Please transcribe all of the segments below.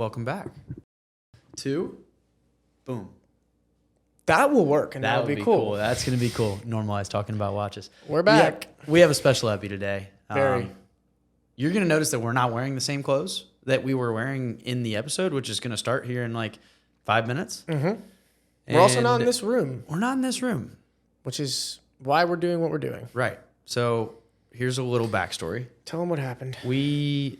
Welcome back to Boom. That will work, and That that'll would be cool. That's going to be cool. Normalize talking about watches. We're back. We have a special epi today. Very. You're going to notice that we're not wearing the same clothes that we were wearing in the episode, which is going to start here in like 5 minutes. Mm-hmm. We're also not in this room. We're not in this room. Which is why we're doing what we're doing. Right. So here's a little backstory. Tell them what happened. We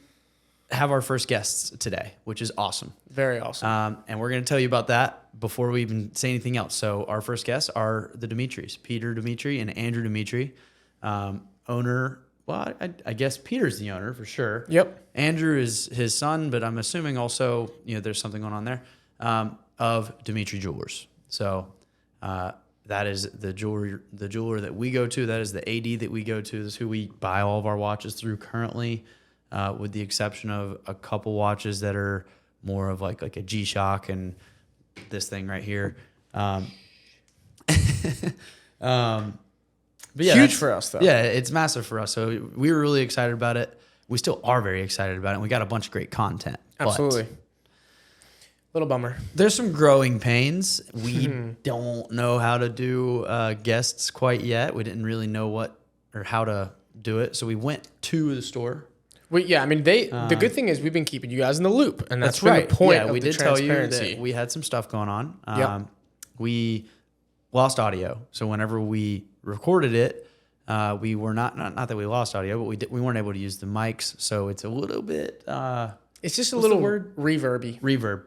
have our first guests today, which is awesome. Very awesome. And we're going to tell you about that before we even say anything else. So our first guests are the Dimitris, Peter Dimitri and Andrew Dimitri, owner. Well, I guess Peter's the owner for sure. Yep. Andrew is his son, but I'm assuming also, there's something going on there, of Dimitri Jewelers. So that is the jeweler that we go to. That is the AD that we go to. This is who we buy all of our watches through currently, with the exception of a couple watches that are more of like a G-Shock and this thing right here. But yeah, huge for us, though. Yeah, it's massive for us. So we were really excited about it. We still are very excited about it. And we got a bunch of great content. Absolutely. Little bummer. There's some growing pains. We don't know how to do guests quite yet. We didn't really know what or how to do it. So we went to the store. The good thing is we've been keeping you guys in the loop, and that's been right. the point of we the did tell transparency. you that we had some stuff going on. Yep. We lost audio, so whenever we recorded it, we were not that we lost audio, but we weren't able to use the mics, so it's a little bit. It's just a little reverby,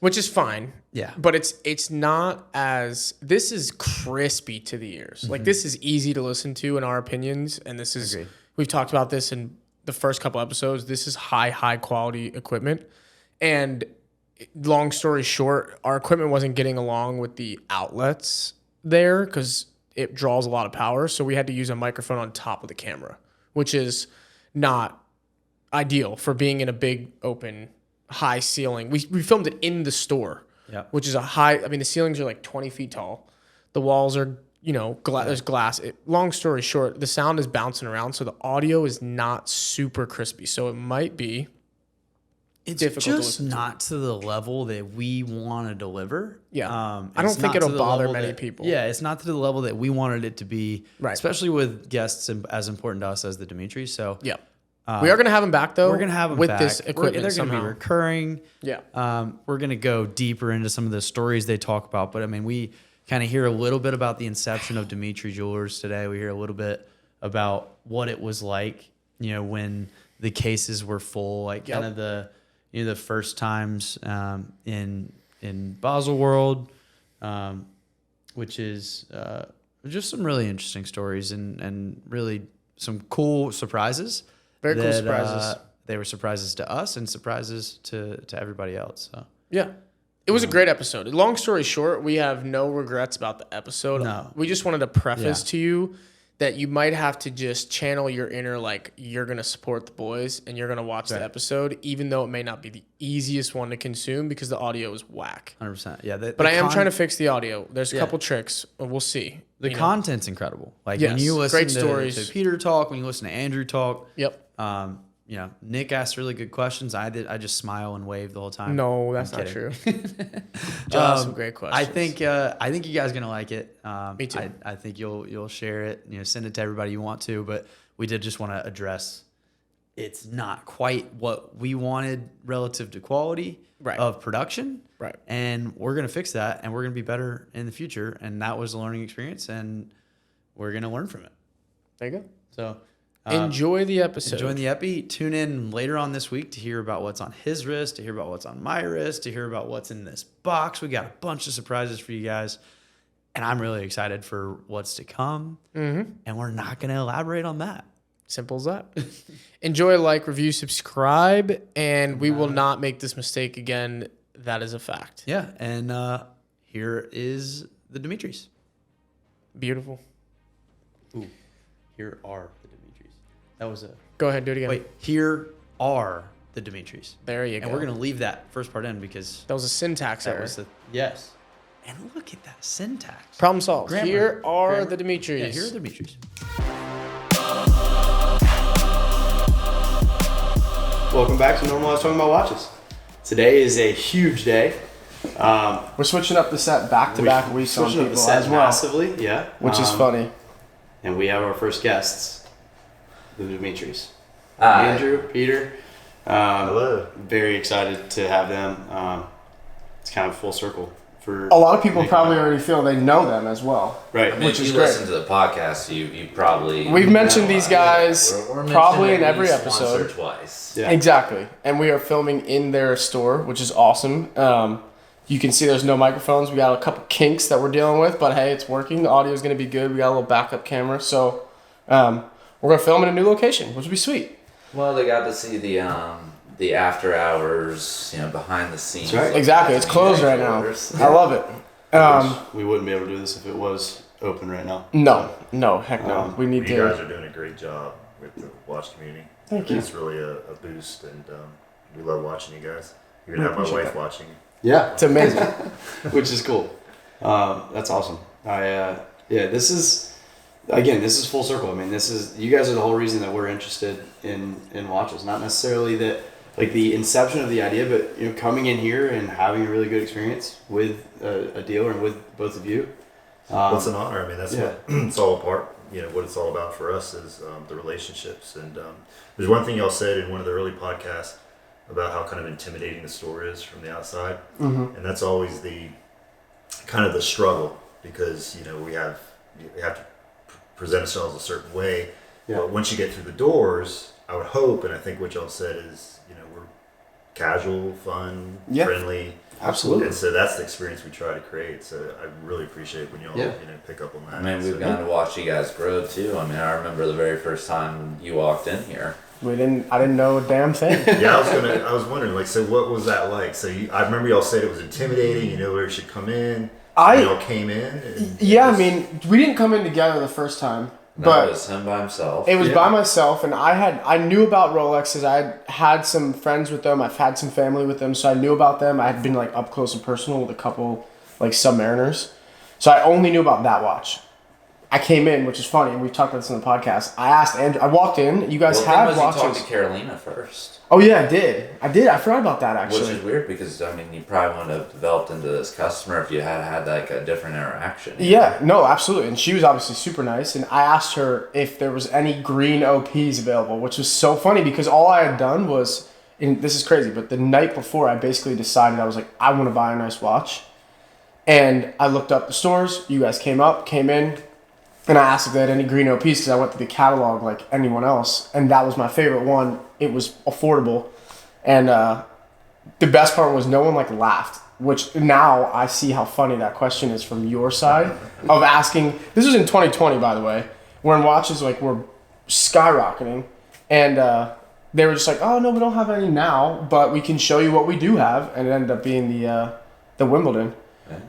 which is fine. Yeah, but it's not as. This is crispy to the ears. Like this is easy to listen to in our opinions, and this is we've talked about this in the first couple episodes. This is high quality equipment, and long story short, our equipment wasn't getting along with the outlets there because it draws a lot of power. So we had to use a microphone on top of the camera, which is not ideal for being in a big open high ceiling. We filmed it in the store, which is the ceilings are like 20 feet tall. The walls are, there's glass. Long story short, the sound is bouncing around, so the audio is not super crispy. So it might be difficult to listen to. Not to the level that we want to deliver. Yeah. I don't think it'll bother many people. Yeah, it's not to the level that we wanted it to be, right. Especially especially with guests as important to us as the Dimitri. So yeah. We are going to have them back, though. We're going to have them with back. This equipment. They're going to be recurring. Yeah. We're going to go deeper into some of the stories they talk about. But, we kind of hear a little bit about the inception of Dimitri Jewelers today. We hear a little bit about what it was like, when the cases were full, like kind of the first times in Basel World, which is just some really interesting stories and really some cool surprises. Very cool surprises. They were surprises to us and surprises to everybody else. So yeah. It was a great episode. Long story short, we have no regrets about the episode. No. We just wanted to preface to you that you might have to just channel your inner, like, you're going to support the boys and you're going to watch the episode, even though it may not be the easiest one to consume because the audio is whack. 100%. Yeah. But I am trying to fix the audio. There's a couple tricks. We'll see. The content's incredible. Like when you listen to Peter talk, when you listen to Andrew talk. Yep. Nick asked really good questions. I just smile and wave the whole time. No, that's not true. Just some great questions. I think you guys are gonna like it. Me too. I think you'll share it. Send it to everybody you want to. But we did just want to address. It's not quite what we wanted relative to quality of production. Right. And we're gonna fix that, and we're gonna be better in the future. And that was a learning experience, and we're gonna learn from it. There you go. So. Enjoy the episode. Enjoy the epi. Tune in later on this week to hear about what's on his wrist, to hear about what's on my wrist, to hear about what's in this box. We got a bunch of surprises for you guys, and I'm really excited for what's to come. Mm-hmm. And we're not going to elaborate on that. Simple as that. Enjoy, like, review, subscribe, and we will not make this mistake again. That is a fact. Yeah, and here is the Dimitris. Beautiful. Ooh, here are the Dimitris. That was Go ahead, do it again. Wait, here are the Dimitris. There you go. And we're going to leave that first part in because... That was a syntax error. Yes. And look at that syntax. Problem solved. Grammar. Here are the Dimitris. Yeah, here are the Dimitris. Welcome back to Normalize Talking About Watches. Today is a huge day. We're switching up the set back-to-back weeks on people as well. Massively, yeah. Which is funny. And we have our first guests, the Dimitris. Hi. Andrew, Peter. Hello. Very excited to have them. It's kind of full circle. For A lot of people probably already feel they know them as well. Right. I mean, Which if is you great. listen to the podcast, you probably... We've mentioned these guys We're probably in mentioned at every least episode. once or twice. Yeah. Exactly. And we are filming in their store, which is awesome. You can see there's no microphones. We got a couple kinks that we're dealing with, but hey, it's working. The audio is going to be good. We got a little backup camera. So we're going to film in a new location, which would be sweet. Well, they got to see the after hours, behind the scenes. That's right. Exactly. It's closed right now. I love it. We wouldn't be able to do this if it was open right now. No, heck no. We need You to. guys are doing a great job with the watch community. Thank you. It's really a boost, and we love watching you guys. You're gonna have my appreciate wife that. watching. Yeah. It's amazing. Which is cool. That's awesome. This is full circle. I mean, you guys are the whole reason that we're interested in watches. Not necessarily that like the inception of the idea, but coming in here and having a really good experience with a dealer and with both of you. Well, it's an honor. I mean, that's yeah. what it's all apart. What it's all about for us is the relationships. And there's one thing y'all said in one of the early podcasts about how kind of intimidating the store is from the outside, and that's always the kind of the struggle because we have to present ourselves a certain way. Yeah. But once you get through the doors, I would hope, and I think what y'all said is, we're casual, fun, Yeah. friendly. Absolutely. And so that's the experience we try to create. So I really appreciate when y'all pick up on that. I mean, we've So- gotten to watch you guys grow too. I mean, I remember the very first time you walked in here. I didn't know a damn thing. Yeah, I was wondering, so what was that like? So I remember y'all said it was intimidating. Where you should come in. Y'all came in. And Yeah, I mean, we didn't come in together the first time, No, but it was him by himself. it was by myself, and I knew about Rolexes. I had some friends with them. I've had some family with them, so I knew about them. I had been like up close and personal with a couple like Submariners, so I only knew about that watch. I came in, which is funny, and we talked about this in the podcast. I asked Andrew. I walked in. You guys Well, have the thing was you watches. talked to Carolina first. Oh yeah, I did. I forgot about that Which actually. is weird because, I mean, you probably wouldn't have developed into this customer if you had like a different interaction. Yeah, no, absolutely. And she was obviously super nice. And I asked her if there was any green OPs available, which was so funny because all I had done was, and this is crazy, but the night before I basically decided I was like, I want to buy a nice watch. And I looked up the stores. You guys came in, and I asked if they had any green OPs because I went through the catalog like anyone else. And that was my favorite one. It was affordable. And the best part was no one like laughed, which now I see how funny that question is from your side of asking. This was in 2020, by the way, when watches like were skyrocketing, and they were just like, "Oh no, we don't have any now, but we can show you what we do have," and it ended up being the Wimbledon,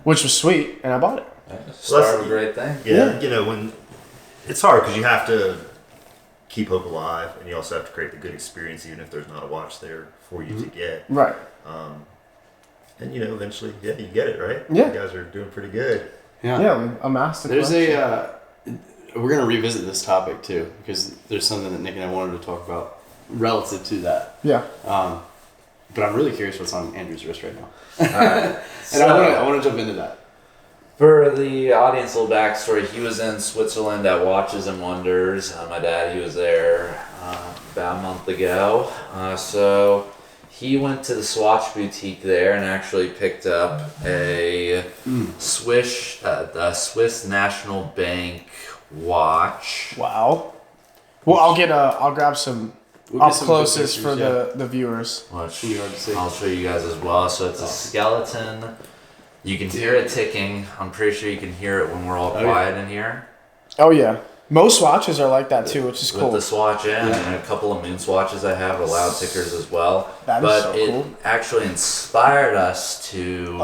which was sweet, and I bought it. Start of a great thing. Yeah, when it's hard because you have to keep hope alive, and you also have to create the good experience, even if there's not a watch there for you to get. Right. And eventually, you get it, right? Yeah. You guys are doing pretty good. Yeah, we amassed a There's collection. we're going to revisit this topic too, because there's something that Nick and I wanted to talk about relative to that. Yeah. But I'm really curious what's on Andrew's wrist right now. Alright. And I want to jump into that. For the audience, a little backstory. He was in Switzerland at Watches and Wonders. My dad, he was there about a month ago. So he went to the Swatch boutique there and actually picked up a Swiss National Bank watch. Wow. Well, I'll grab some We'll up get some closest good for pictures, the viewers. Which Really hard to see. I'll show you guys as well. So it's a skeleton. You can hear it ticking. I'm pretty sure you can hear it when we're all quiet in here. Oh yeah. Most watches are like that too, which is cool. With the swatch in and a couple of moon swatches I have with loud tickers as well. That is but so it cool. actually inspired us to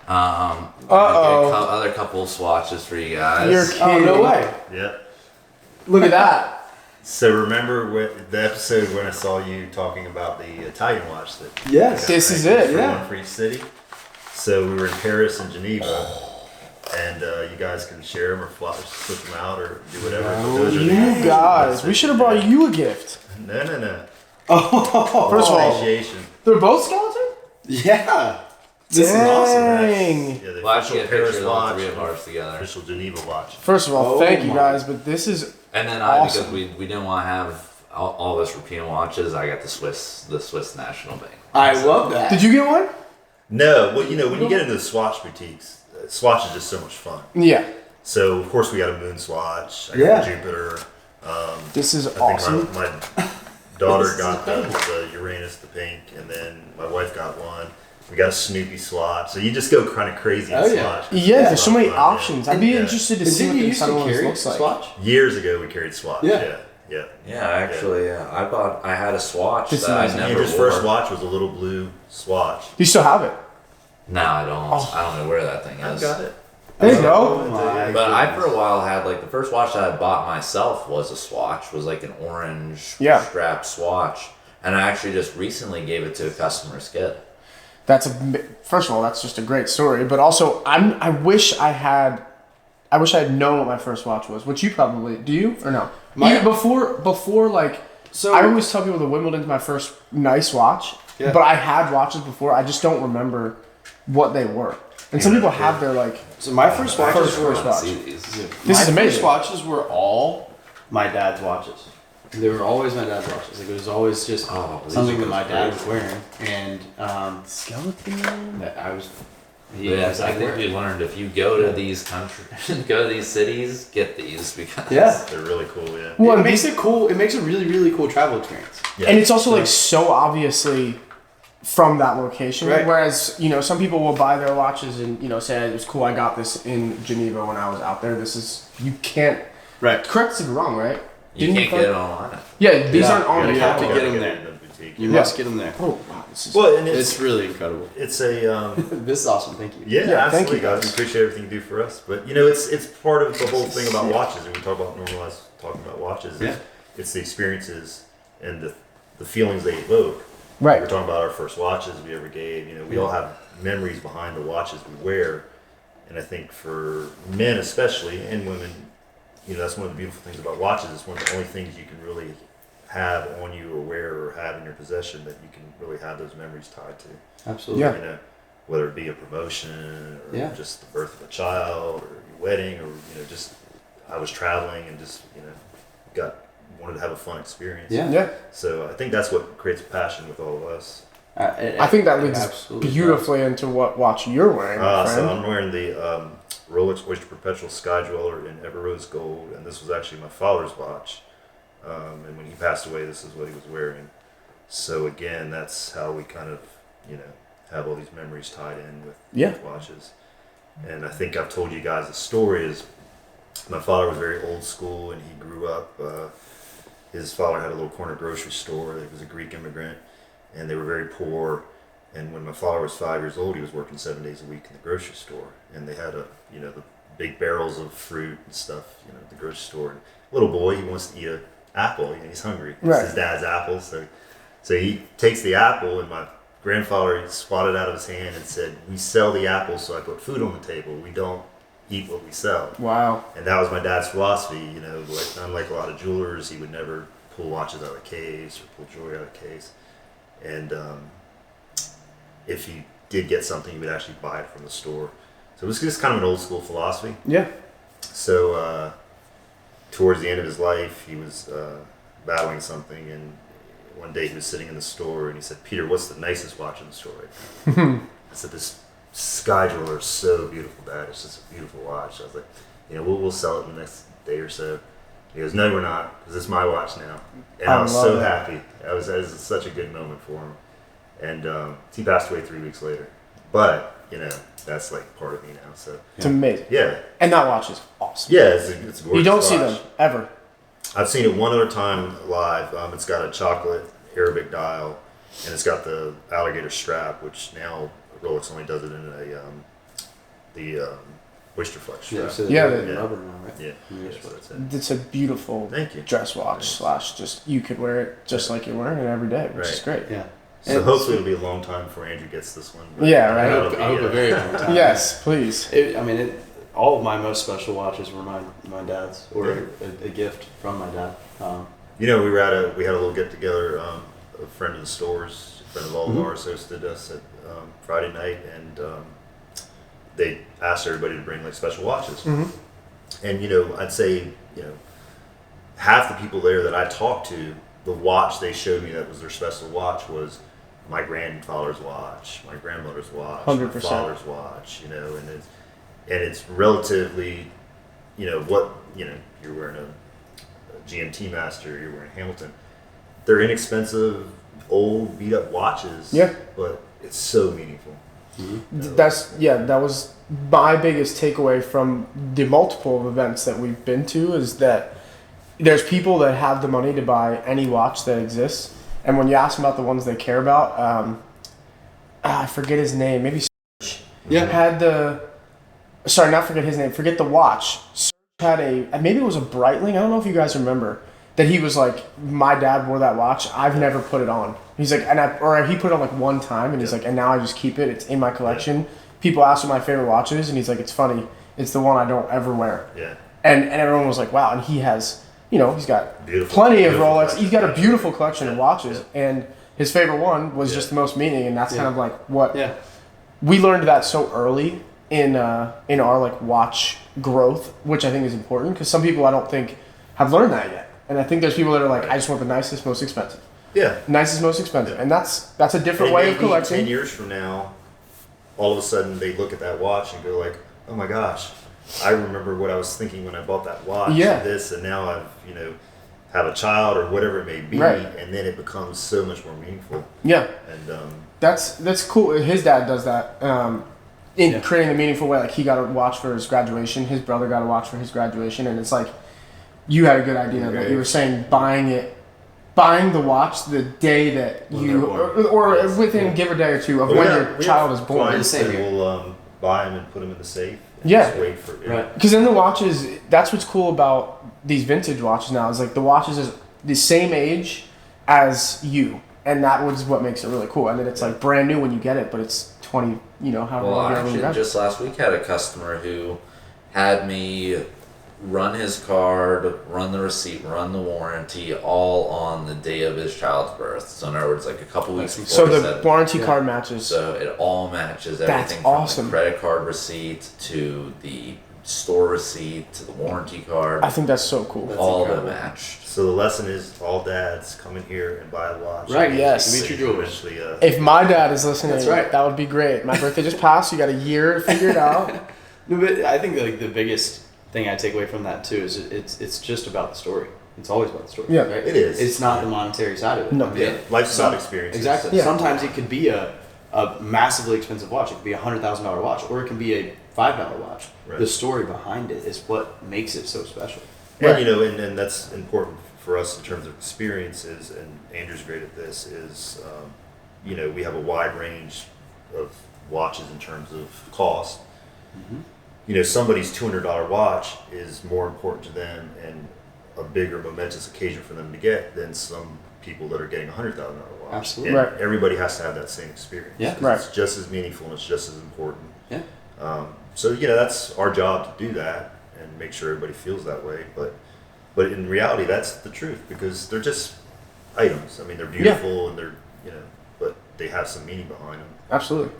other couple swatches for you guys. You're kidding. Oh no way. Yeah. Look at that. So remember the episode when I saw you talking about the Italian watch that Yes. This is ranked it, for yeah. one for each city. So we were in Paris and Geneva, and you guys can share them or flip them out or do whatever. But those are You guys, we should have brought you a gift. No. Oh, first of all, Appreciation. they're both skeleton? Yeah. This is awesome. Dang. Yeah, the Well, I should official get a Paris picture of all watch, three of ours together. official Geneva watch. First of all, Oh thank you my. guys, but this is And then awesome. because we didn't want to have all this repeating watches, I got the Swiss National Bank. I love that. Did you get one? No, well, you know, when you get into the swatch boutiques, swatch is just so much fun. Yeah. So, of course, we got a moon swatch. I got Yeah. a Jupiter. This is I awesome. think my daughter This is got the incredible. Uranus, the pink, and then my wife got one. We got a Snoopy swatch. So you just go kind of crazy in Oh, yeah. swatch. Yeah, there's so many Fun, yeah. options. I'd be Yeah. interested to And see didn't what you the used to inside one carry looks like. Swatch? Years ago, we carried swatch. Yeah. Yeah. Yeah, actually, I had a swatch It's that I amazing. never Andrew's wore. first watch was a little blue swatch. Do you still have it? No, I don't. Oh. I don't know where that thing is. it. There you Oh go. my But I goodness. for a while had like the first watch that I bought myself was a swatch, was like an orange Yeah. strap swatch, and I actually just recently gave it to a customer's kid. That's first of all, that's just a great story. But also, I wish I had known what my first watch was. Which you probably do you or no? My- Before like. So I always tell people the Wimbledon's my first nice watch, Yeah. but I had watches before. I just don't remember what they were. And some people have their like. So my first watches were First watch. See these. This is my amazing. first watches were all my dad's watches. They were always my dad's watches. Like it was always just Oh, these something are that my dad was crazy. wearing, and Skeleton. that I was. He Yes, was I like, think we learned if you go to these countries, go to these cities, get these because Yeah. They're really cool, yeah. Well, It makes it cool. It makes a really, really cool travel experience. Yeah. And it's also like so obviously from that location. Right. Whereas, some people will buy their watches and, say it was cool, I got this in Geneva when I was out there. You can't Right. correct us if I'm wrong, right? you Didn't can't you get find- it online. Yeah, these Yeah, aren't on the you have to catalog. get 'em there. in the boutique. You Yeah. must get them there. Oh wow, this is Well, and It's really incredible. it's a This is awesome. Thank you. yeah, Yeah, thank absolutely, you, guys. guys. We appreciate everything you do for us. But it's part of the whole thing about watches, and we talk about Normalize Talking About Watches. Yeah. It's the experiences and the feelings they evoke. right. We're talking about our first watches we ever gave. We all have memories behind the watches we wear, and I think for men especially and women, that's one of the beautiful things about watches. It's one of the only things you can really have on you or wear or have in your possession that you can really have those memories tied to. Absolutely. Yeah. Whether it be a promotion or Yeah. just the birth of a child or your wedding or just I was traveling and just wanted to have a fun experience. Yeah. Yeah. So I think that's what creates passion with all of us. I think that leads absolutely beautifully into what watch you're wearing, my So friend. I'm wearing the Rolex Oyster Perpetual Sky Dweller in Ever Rose Gold, and this was actually my father's watch. And when he passed away, this is what he was wearing. So again, that's how we kind of, have all these memories tied in with Yeah. watches. And I think I've told you guys the story is my father was very old school, and he grew up. His father had a little corner grocery store. He was a Greek immigrant, and they were very poor. And when my father was 5 years old, he was working 7 days a week in the grocery store. And they had the big barrels of fruit and stuff, at the grocery store. And little boy, he wants to eat an apple. He's hungry. Right. It's his dad's apple. So he takes the apple, and my grandfather swatted out of his hand and said, "We sell the apple so I put food on the table. We don't eat what we sell." Wow. And that was my dad's philosophy. Unlike a lot of jewelers, he would never pull watches out of a case or pull jewelry out of a case. And if he did get something, he would actually buy it from the store. So it was just kind of an old school philosophy. Yeah. So towards the end of his life, he was battling something, and one day he was sitting in the store, and he said, "Peter, what's the nicest watch in the store right now?" I said, "This Sky Dweller is so beautiful, Dad. It's just a beautiful watch." I was like, we'll sell it in the next day or so. He goes, "No, we're not, because it's my watch now." And I was so happy. That was such a good moment for him. And he passed away 3 weeks later. But, that's like part of me now. So It's amazing. yeah. And that watch is awesome. Yeah, it's a gorgeous You don't see watch. them ever. I've seen it one other time live. It's got a chocolate Arabic dial, and it's got the alligator strap, which now Rolex only does it in the oyster flex strap. Yeah. So Yeah, they're yeah. rubber now, right? Yeah, Yeah. so that's it. It's a beautiful Thank you. dress watch / just you could wear it just like you're wearing it every day, which is great. Yeah. So hopefully it'll be a long time before Andrew gets this one. but Yeah, right. that'll be, I hope a very long time. Yes, please. All of my most special watches were my dad's, or a gift from my dad. we had a little get together. A friend of the stores, a friend of all of ours, hosted us at Friday night, and they asked everybody to bring like special watches. And I'd say half the people there that I talked to, the watch they showed me that was their special watch was my grandfather's watch, my grandmother's watch, 100%. my father's watch, and it's relatively, what, you're wearing a GMT Master, you're wearing Hamilton. They're inexpensive, old, beat up watches. Yeah. But it's so meaningful. That was my biggest takeaway from the multiple of events that we've been to, is that there's people that have the money to buy any watch that exists, and when you ask them about the ones they care about, I forget his name, maybe Serge had not forget his name, forget the watch. Serge had maybe it was a Breitling, I don't know if you guys remember, that he was like, my dad wore that watch, I've never put it on. He's like, or he put it on like one time, and he's like, and now I just keep it, it's in my collection. People ask him my favorite watches, and he's like, it's funny, it's the one I don't ever wear. Yeah. And everyone was like, wow, and he has, he's got Beautiful plenty of Rolex, collection. he's got a beautiful collection of watches, and his favorite one was just the most meaning, and that's kind of like what we learned that so early in our like watch growth, which I think is important, because some people I don't think have learned that yet. And I think there's people that are like, I just want the nicest, most expensive. Yeah. Nicest, most expensive. And that's a different way of collecting. 10 years from now, all of a sudden they look at that watch and go like, oh my gosh, I remember what I was thinking when I bought that watch. Yeah. This, and now I've, have a child or whatever it may be. Right. And then it becomes so much more meaningful. Yeah. And that's cool. His dad does that. In creating the meaningful way. Like, he got a watch for his graduation. His brother got a watch for his graduation. And it's like, you had a good idea. Like you were saying, buying the watch the day that or within give or day or two of when your child is born. The same here. We'll buy them and put them in the safe. And Yeah. just wait for Right. Because in the watches, that's what's cool about these vintage watches now, is like the watches is the same age as you. And that was what makes it really cool. And then it's like brand new when you get it, but it's 20, however Well, long you actually, got it. just last week had a customer who had me run his card, run the receipt, run the warranty, all on the day of his child's birth. So in other words, like a couple weeks before. So he the said, warranty card matches. So it all matches That's everything from awesome. the credit card receipt to the store receipt to the warranty card. I think that's so cool. all of them matched. So the lesson is, all dads come in here and buy a watch. Right, yes. Dimitri Jewelers. Eventually, If my dad is listening, That's right. that would be great. My birthday just passed. You got a year to figure it out. No, but I think like the biggest thing I take away from that too is it's just about the story. It's always about the story. Yeah. right? It is. It's not the monetary side of it. No. I mean, Yeah, lifestyle experience. Exactly. Yeah. Sometimes it could be a massively expensive watch. It could be $100,000 watch, or it can be a $5 watch. Right. The story behind it is what makes it so special. And Right. and that's important for us in terms of experiences. And Andrew's great at this. Is we have a wide range of watches in terms of cost. Somebody's $200 watch is more important to them and a bigger momentous occasion for them to get than some people that are getting a $100,000 watch. Absolutely. And Right. everybody has to have that same experience. Yeah. 'Cause Right. It's just as meaningful and it's just as important. Yeah. So that's our job to do that and make sure everybody feels that way. But in reality, that's the truth, because they're just items. I mean, they're beautiful and they're but they have some meaning behind them. Absolutely.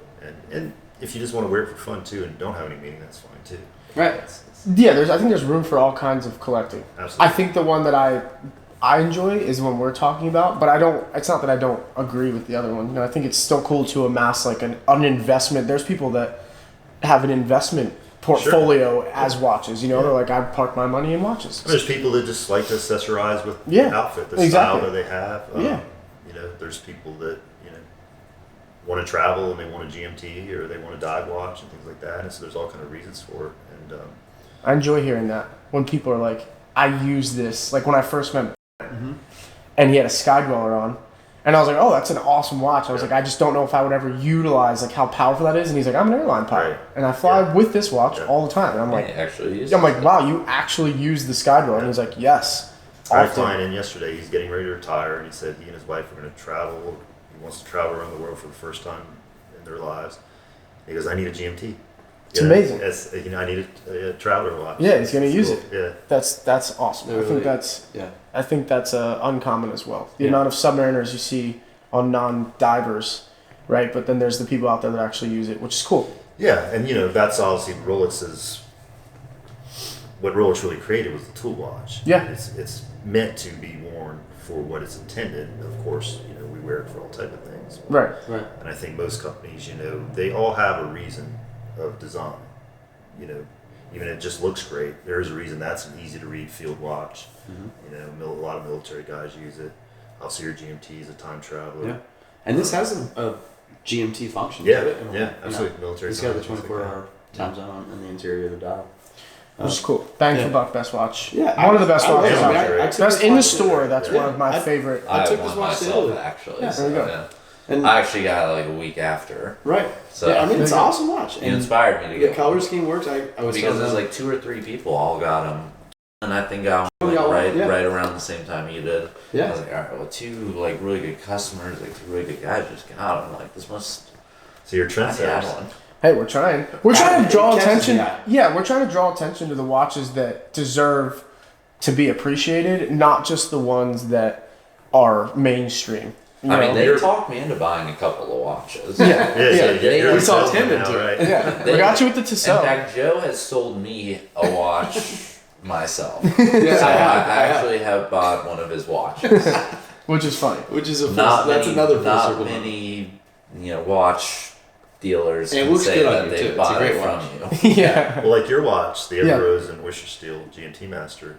And if you just want to wear it for fun too and don't have any meaning, that's fine too. Right. Yeah, I think there's room for all kinds of collecting. Absolutely. I think the one that I enjoy is the one we're talking about, but it's not that I don't agree with the other one. I think it's still cool to amass like an investment. There's people that have an investment portfolio as watches. They're like, I park my money in watches. There's people that just like to accessorize with Yeah, the outfit, the exactly. style that they have. There's people that want to travel and they want a GMT or they want a dive watch and things like that. And so there's all kind of reasons for it. And I enjoy hearing that when people are like, I use this. Like when I first met, and he had a Sky Dweller on, and I was like, oh, that's an awesome watch. I was like, I just don't know if I would ever utilize like how powerful that is. And he's like, I'm an airline pilot, Right. and I fly with this watch all the time. And I'm like, I'm like, wow, you actually use the Sky Dweller? And he's like, yes. I had a often. client in yesterday. He's getting ready to retire, and he said he and his wife are going to travel. He wants to travel around the world for the first time in their lives. He goes, I need a GMT. It's amazing. I need a traveler watch. Yeah, he's gonna use cool. it. Yeah. That's awesome. They're I think that's uncommon as well. The Yeah. amount of submariners you see on non-divers right? But then there's the people out there that actually use it, which is cool. Yeah, and that's obviously what Rolex really created was the tool watch. Yeah. It's meant to be worn for what it's intended. Of course, we wear it for all type of things. Right. And I think most companies, they all have a reason of design. Even if it just looks great, there is a reason that's an easy to read field watch. A lot of military guys use it. Also, your GMT is a time traveler. Yeah. And this has a GMT function. Yeah, to it. yeah, absolutely. Military. It's got the time, 24-hour time zone in the interior of the dial. Which is cool. Bang for buck, best watch. Yeah, one of the best watches. I out there. I took Best this in the watch store. today. That's one of my favorite. I took won this watch to myself Italy. actually. Yeah, so, there you go. yeah. And I actually got it like a week after. right. So Yeah, I mean, it's an There you go. awesome watch. it And inspired me to the get color one. scheme works. I was Because telling there's them, like 2 or 3 people all got them, and I think got Oh, one got one, right yeah. right around the same time you did. I yeah. was like, all right, well, 2 like really good customers, like 2 really good guys just got them. Like this must. So you're I had trendsetters. one. Hey, we're trying. We're trying to It draw catches attention. the eye. Yeah, we're trying to draw attention to the watches that deserve to be appreciated, not just the ones that are mainstream. You I mean, know? they talked me into buying a couple of watches. Yeah. You're We saw a salesman Tim now, into it. right? Yeah, They- we got you with the In Tissot. fact, Joe has sold me a watch myself. Yeah, So I have. actually have bought one of his watches. Which is funny. Which is a full, Not that's many, another full not circle. many, watch dealers And it can looks say good on that you, they too. It's a bought it great from you. Yeah. Well, like your watch, the Yeah. Everose and Worcester Steel GMT Master.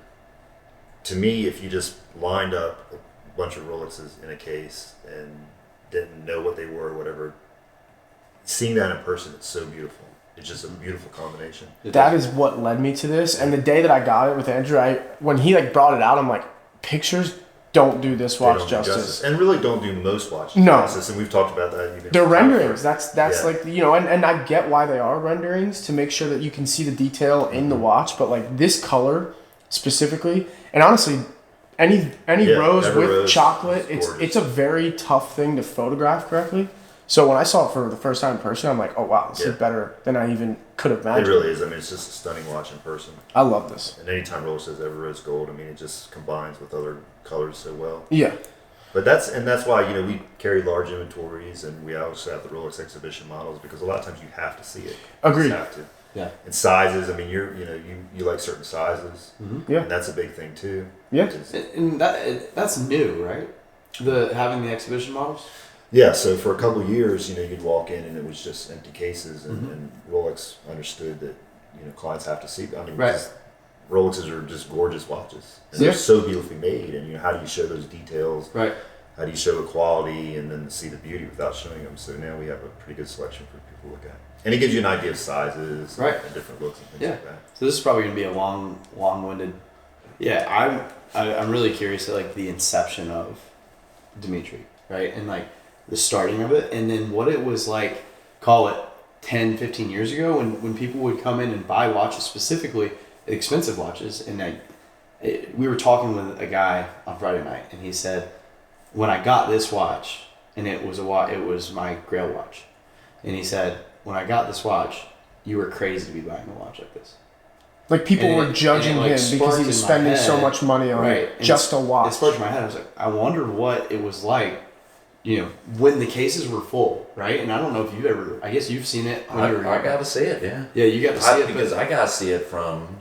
To me, if you just lined up a bunch of Rolexes in a case and didn't know what they were or whatever, seeing that in person, it's so beautiful. It's just a beautiful combination. That is what led me to this. And the day that I got it with Andrew, when he brought it out, I'm like, pictures don't do this They watch don't do justice. and really don't do most watches No. justice. And we've talked about that. Even They're renderings. That's Yeah. like, and I get why they are renderings to make sure that you can see the detail in the watch, but like this color specifically, and honestly, any Yeah, rose Ever with Rose chocolate, is gorgeous. it's a very tough thing to photograph correctly. So when I saw it for the first time in person, I'm like, oh wow, this Yeah. is better than I even could have It imagined. really is. I mean, it's just a stunning watch in person. I love this. And anytime Rolex says Ever Rose Gold, I mean, it just combines with other colors so well. Yeah. But that's why we carry large inventories, and we also have the Rolex exhibition models because a lot of times you have to see it. Agreed. You just have to. Yeah. And sizes. I mean, you like certain sizes. Yeah. And that's a big thing too. Yeah. which is- And that's new, right? Having the exhibition models. Yeah. So for a couple of years, you'd walk in and it was just empty cases, and Rolex understood that clients have to see. I mean, Right. just- Rolexes are just gorgeous watches, and Yeah. they're so beautifully made. And how do you show those details? Right. How do you show the quality and then see the beauty without showing them? So now we have a pretty good selection for people to look at. And it gives you an idea of sizes Right. and different looks and things Yeah. like that. So this is probably gonna be a long-winded. Yeah, I'm really curious at like the inception of Dimitri, right, and like the starting of it, and then what it was like. Call it 10, 15 years ago when people would come in and buy watches, specifically expensive watches, and we were talking with a guy on Friday night, and he said, when I got this watch, and it was my Grail watch, and he said, when I got this watch, you were crazy to be buying a watch like this. Like people And were judging and it, like, him because he sparked was in my spending so head. much money on Right. it And just a It watch. sparked in my head. I was like, I wonder what it was like, when the cases were full, right? And I don't know if you've ever. I guess you've seen it when you were. I gotta see it, yeah. Yeah, you got to see it Because but- I gotta see it from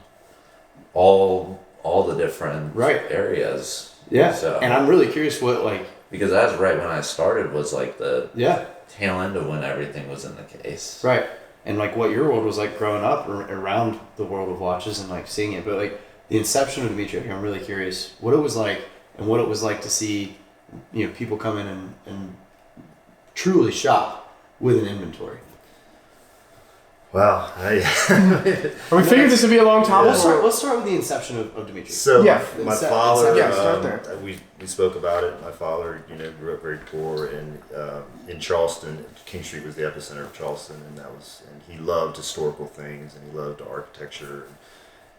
all the different Right. areas. Yeah, So and I'm really curious what because that's right when I started was like the Yeah, tail end of when everything was in the case. right. And like what your world was like growing up around the world of watches and like seeing it, but like the inception of Dimitri, I'm really curious what it was like and what it was like to see, people come in and truly shop with an inventory. Wow. We figured this would be a long time. Let's start with the inception of Dimitri. So Yeah. my father, Yeah, start there. we spoke about it. My father, grew up very poor in Charleston. King Street was the epicenter of Charleston, and he loved historical things, and he loved architecture,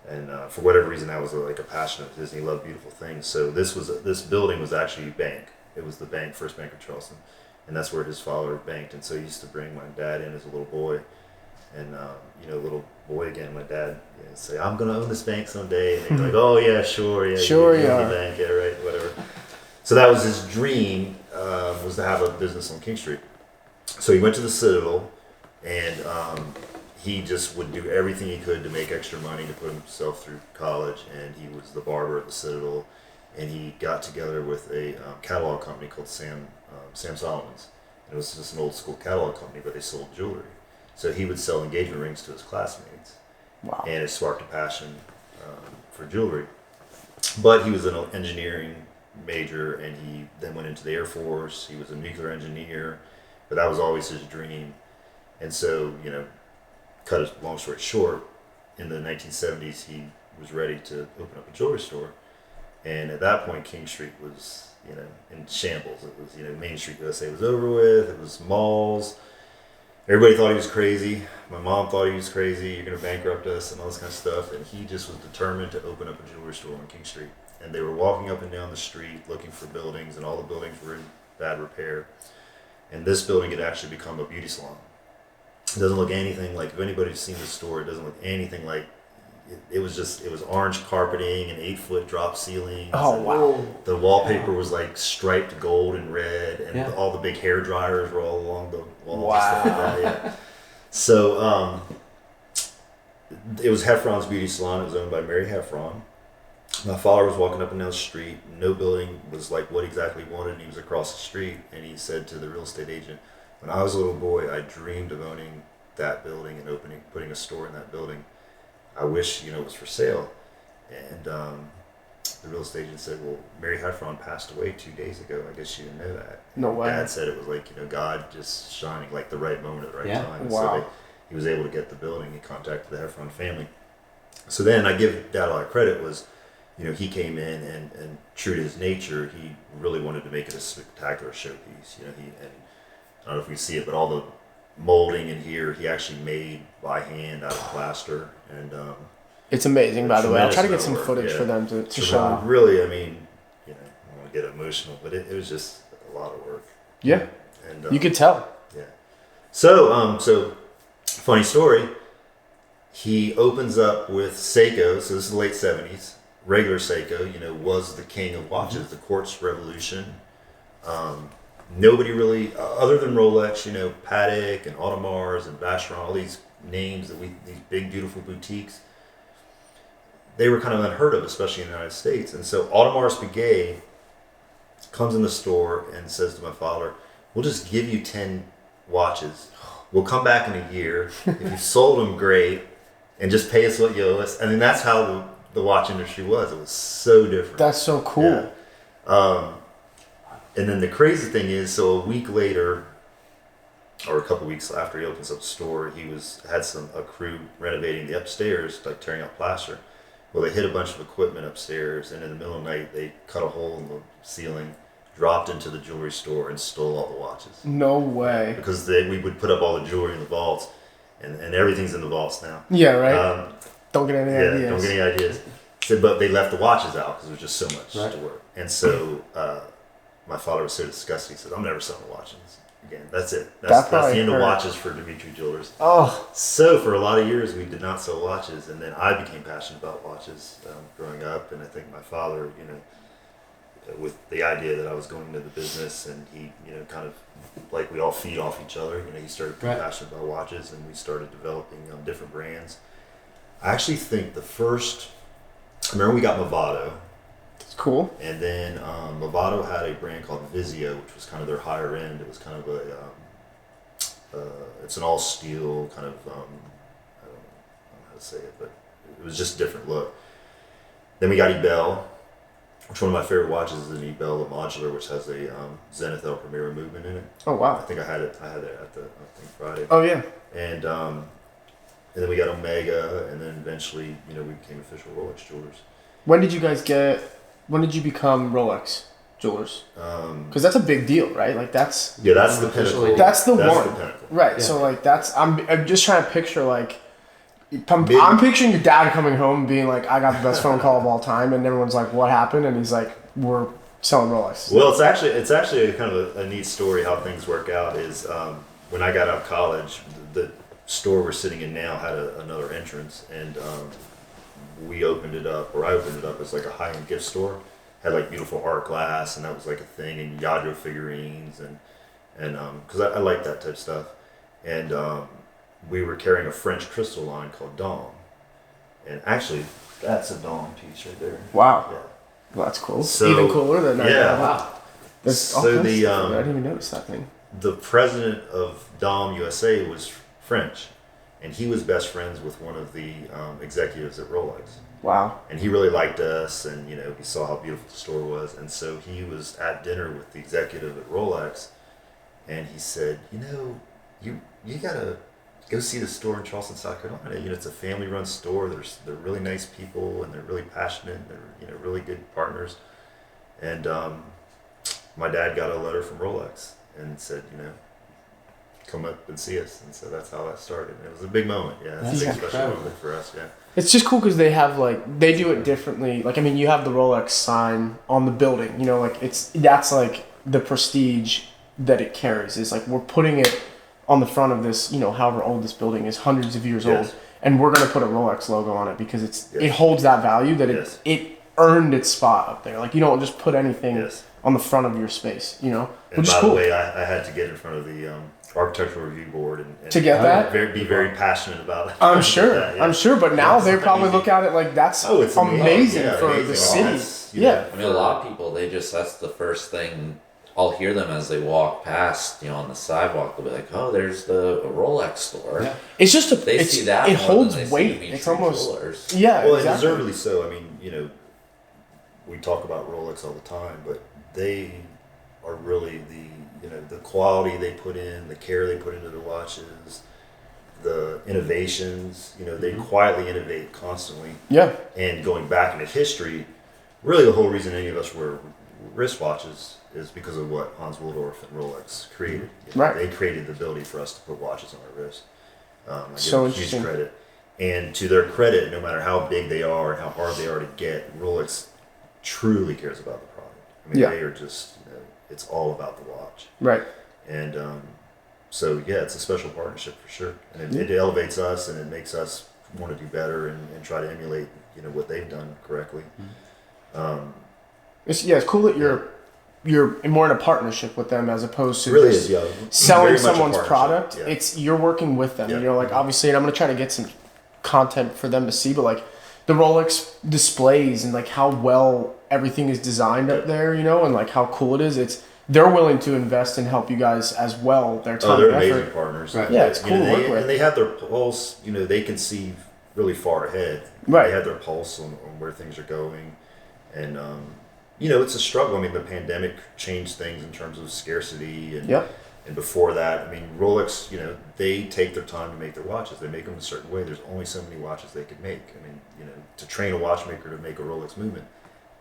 and for whatever reason, that was like a passion of his. And he loved beautiful things. So this building was actually a bank. It was the first bank of Charleston, and that's where his father banked. And so he used to bring my dad in as a little boy. And, little boy again, my dad say, I'm going to own this bank someday. And he'd be like, oh, yeah, sure. Yeah, Sure you own are. the bank. Yeah, right, whatever. So that was his dream, was to have a business on King Street. So he went to the Citadel, and he just would do everything he could to make extra money to put himself through college. And he was the barber at the Citadel, and he got together with a catalog company called Sam Solomon's. And it was just an old school catalog company, but they sold jewelry. So he would sell engagement rings to his classmates. Wow. And it sparked a passion for jewelry. But he was an engineering major, and he then went into the Air Force. He was a nuclear engineer, but that was always his dream. And so, cut a long story short, in the 1970s, he was ready to open up a jewelry store. And at that point, King Street was, in shambles. It was, Main Street USA was over with. It was malls. Everybody thought he was crazy. My mom thought he was crazy. You're going to bankrupt us and all this kind of stuff. And he just was determined to open up a jewelry store on King Street. And they were walking up and down the street looking for buildings, and all the buildings were in bad repair. And this building had actually become a beauty salon. It doesn't look anything like, if anybody's seen the store, it doesn't look anything like, it was orange carpeting and 8-foot drop ceilings. Oh, wow. The wallpaper was like striped gold and red, and Yeah. all the big hair dryers were all along the walls. Wow. And stuff like that, yeah. So it was Heffron's beauty salon. It was owned by Mary Heffron. My father was walking up and down the street. No building was like what exactly he wanted, and he was across the street, and he said to the real estate agent, when I was a little boy, I dreamed of owning that building and putting a store in that building. I wish, it was for sale. And the real estate agent said, well, Mary Heffron passed away 2 days ago. I guess you didn't know that. No way. Dad said it was like, God just shining, like the right moment at the right time. And Wow. So he was able to get the building. He contacted the Heffron family. So then I give Dad a lot of credit was, he came in and true to his nature, he really wanted to make it a spectacular showpiece. And I don't know if we see it, but all the molding in here, he actually made by hand out of plaster. And It's amazing, by the way. I'll try to get tremendous some amount of work, footage yeah. for them to So show them. really, I mean, I don't want to get emotional, but it was just a lot of work. Yeah, And you could tell. yeah. So funny story. He opens up with Seiko. So this is the late 70s. Regular Seiko, was the king of watches. The quartz revolution. Nobody really, other than Rolex, Patek and Audemars and Vacheron, all these names these big beautiful boutiques, they were kind of unheard of, especially in the United States. And so Audemars Piguet comes in the store and says to my father, we'll just give you 10 watches. We'll come back in a year. If you've sold them, great. And just pay us what you owe us. I mean, that's how the watch industry was. It was so different. That's so cool. Yeah. And then the crazy thing is, so a week later, or a couple weeks after he opens up the store, he had a crew renovating the upstairs, like tearing out plaster. Well, they hit a bunch of equipment upstairs, and in the middle of the night, they cut a hole in the ceiling, dropped into the jewelry store, and stole all the watches. No way. Because we would put up all the jewelry in the vaults, and everything's in the vaults now. Yeah, right? Don't get any ideas. Yeah, don't get any ideas. So, but they left the watches out because there was just so much to work. And so my father was so disgusted. He said, I'm never selling watches again. That's it. That's the end of watches for Dimitri Jewelers. Oh. So for a lot of years, we did not sell watches. And then I became passionate about watches growing up. And I think my father, with the idea that I was going into the business, and he, kind of like we all feed off each other, he started being passionate about watches, and we started developing different brands. I actually think I remember we got Movado. It's cool. And then Movado had a brand called Vizio, which was kind of their higher end. It was kind of it's an all steel kind of, I don't know how to say it, but it was just a different look. Then we got Ebel, which one of my favorite watches is an Ebel, the modular, which has a Zenith El Primero movement in it. Oh, wow. I think I had it at the Friday. Oh, yeah. And then we got Omega, and then eventually, we became official Rolex jewelers. When did you become Rolex jewelers? Because that's a big deal, right? Like that's the pinnacle. That's the That's one, the pinnacle. right? Yeah. So like I'm just trying to picture like I'm picturing your dad coming home and being like, I got the best phone call of all time, and everyone's like, what happened? And he's like, we're selling Rolex. Well, it's actually a kind of a neat story how things work out. Is when I got out of college, the store we're sitting in now had another entrance, and I opened it up as like a high-end gift store. Had like beautiful art glass, and that was like a thing, and Yadro figurines, and and because I like that type of stuff, and we were carrying a French crystal line called Dom, and actually that's a Dom piece right there. Wow. Yeah. Well, that's cool. So, Even cooler than that. yeah. Wow. There's So all kinds of the, stuff. I didn't even notice that thing. The president of Dom USA was French, and he was best friends with one of the executives at Rolex. Wow. And he really liked us, and he saw how beautiful the store was, and so he was at dinner with the executive at Rolex, and he said, you gotta go see the store in Charleston, South Carolina. It's a family-run store. They're really nice people, and they're really passionate. And they're really good partners. And my dad got a letter from Rolex and said, come up and see us. And so that's how that started. And it was a big moment. Yeah, it's a big special moment for us. Yeah. It's just cool because they have they do it differently. You have the Rolex sign on the building. That's the prestige that it carries. It's we're putting it on the front of this, however old this building is, hundreds of years old, and we're gonna put a Rolex logo on it because it holds that value that it earned its spot up there. You don't just put anything on the front of your space, And which is by cool. the way, I had to get in front of the architectural review board and to get that. be very passionate about it. I'm sure. that, yeah. I'm sure. But now they probably look at it that's it's amazing yeah, for amazing. the city. That's, I mean, a lot of people, that's the first thing I'll hear them as they walk past, on the sidewalk. They'll be like, "Oh, there's the Rolex store." Yeah. It's just They see that. It more holds than they see weight. Dimitri It's almost Jewelers. Well, exactly. and deservedly so. I mean, we talk about Rolex all the time, but they are really the quality they put in, the care they put into their watches, the innovations. They quietly innovate constantly. Yeah. And going back into history, really the whole reason any of us wear wristwatches is because of what Hans Waldorf and Rolex created. Right. They created the ability for us to put watches on our wrist. I give So them interesting. huge credit. And to their credit, no matter how big they are and how hard they are to get, Rolex truly cares about the product. I mean, they are just, it's all about the watch. Right. And so, it's a special partnership for sure. And it elevates us and it makes us want to do better and try to emulate, what they've done correctly. It's cool that you're more in a partnership with them as opposed to It really just is, selling very much a someone's partnership, product. yeah. It's you're working with them. Yeah. Obviously, and I'm gonna try to get some content for them to see, but the Rolex displays and how well everything is designed up there, and how cool it is. They're willing to invest and help you guys as well. Their time they're and effort. amazing partners. Right. Yeah, it's cool to work with. And they have their pulse. They can see really far ahead. Right. They have their pulse on where things are going, and it's a struggle. I mean, the pandemic changed things in terms of scarcity, and and before that, I mean, Rolex. They take their time to make their watches. They make them a certain way. There's only so many watches they could make. I mean, to train a watchmaker to make a Rolex movement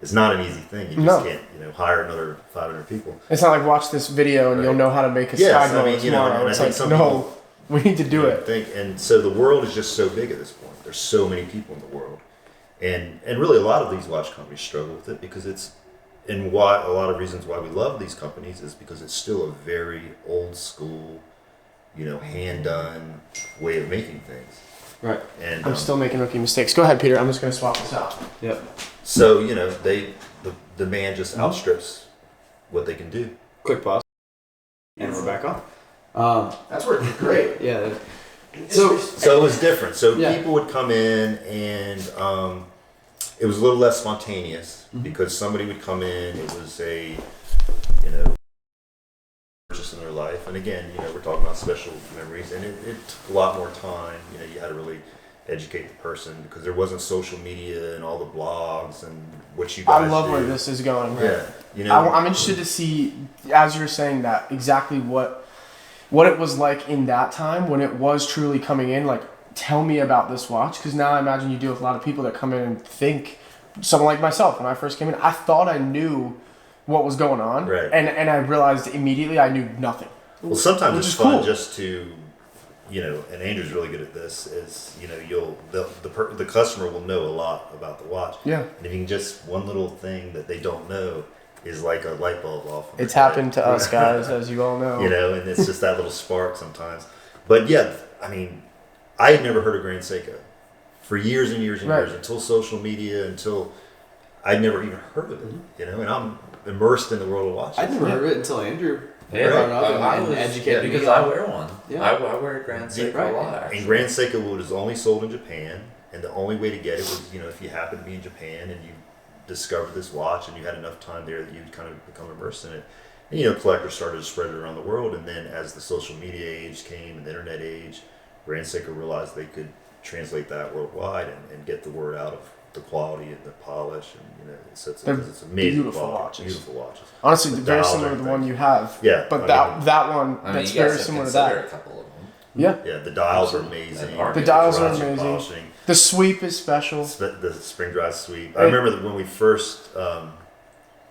is not an easy thing. You just can't, hire another 500 people. It's not like watch this video and you'll know how to make a Yes, sky I mean, tomorrow. and I It's think like, some no, people- we need to do it. And so the world is just so big at this point. There's so many people in the world, and really a lot of these watch companies struggle with it because and why a lot of reasons why we love these companies is because it's still a very old school, hand done way of making things. Right. And I'm still making rookie mistakes. Go ahead, Peter. I'm just gonna swap this out. Yep. so the demand just outstrips what they can do. Quick pause. And we're back on. That's working great. Yeah. So So it was different. So Yeah. people would come in and it was a little less spontaneous because somebody would come in. It was a, purchase in their life. And again, we're talking about special memories, and it took a lot more time. You had to really educate the person because there wasn't social media and all the blogs and what you guys I love do. where this is going. Yeah, I'm interested to see, as you're saying that, exactly what it was like in that time when it was truly coming in. Tell me about this watch, because now I imagine you deal with a lot of people that come in and think, someone like myself, when I first came in, I thought I knew what was going on, Right. and I realized immediately I knew nothing. Well, sometimes Which it's is fun cool. just to, and Andrew's really good at this. Is the customer will know a lot about the watch. Yeah. And if you can just one little thing that they don't know is like a light bulb off. in It's their head. happened to us guys, as you all know. And it's just that little spark sometimes. But yeah, I mean, I had never heard of Grand Seiko for years and years and Right. years until social media, until I'd never even heard of it. And I'm immersed in the world of watches. I never heard of it until Andrew Yeah, brought it up I and was educated me because on- I wear one. Yeah. I wear a Grand Seiko Right. a lot. Actually. And Grand Seiko was only sold in Japan, and the only way to get it was, if you happened to be in Japan and you discovered this watch and you had enough time there that you'd kind of become immersed in it. And, collectors started to spread it around the world, and then as the social media age came and the internet age, Grand Seiko realized they could translate that worldwide and get the word out of the quality and the polish, and so it's amazing. Beautiful quality, watches. Beautiful watches. Honestly, The very dials similar are to the one you have. Yeah, But I mean, that one, I mean, that's you guys very have similar to considered that. a couple of them. Yeah. Yeah, the dials are amazing. The dials are Polishing, amazing. polishing. The sweep is special. The spring drive sweep. I remember that when we first.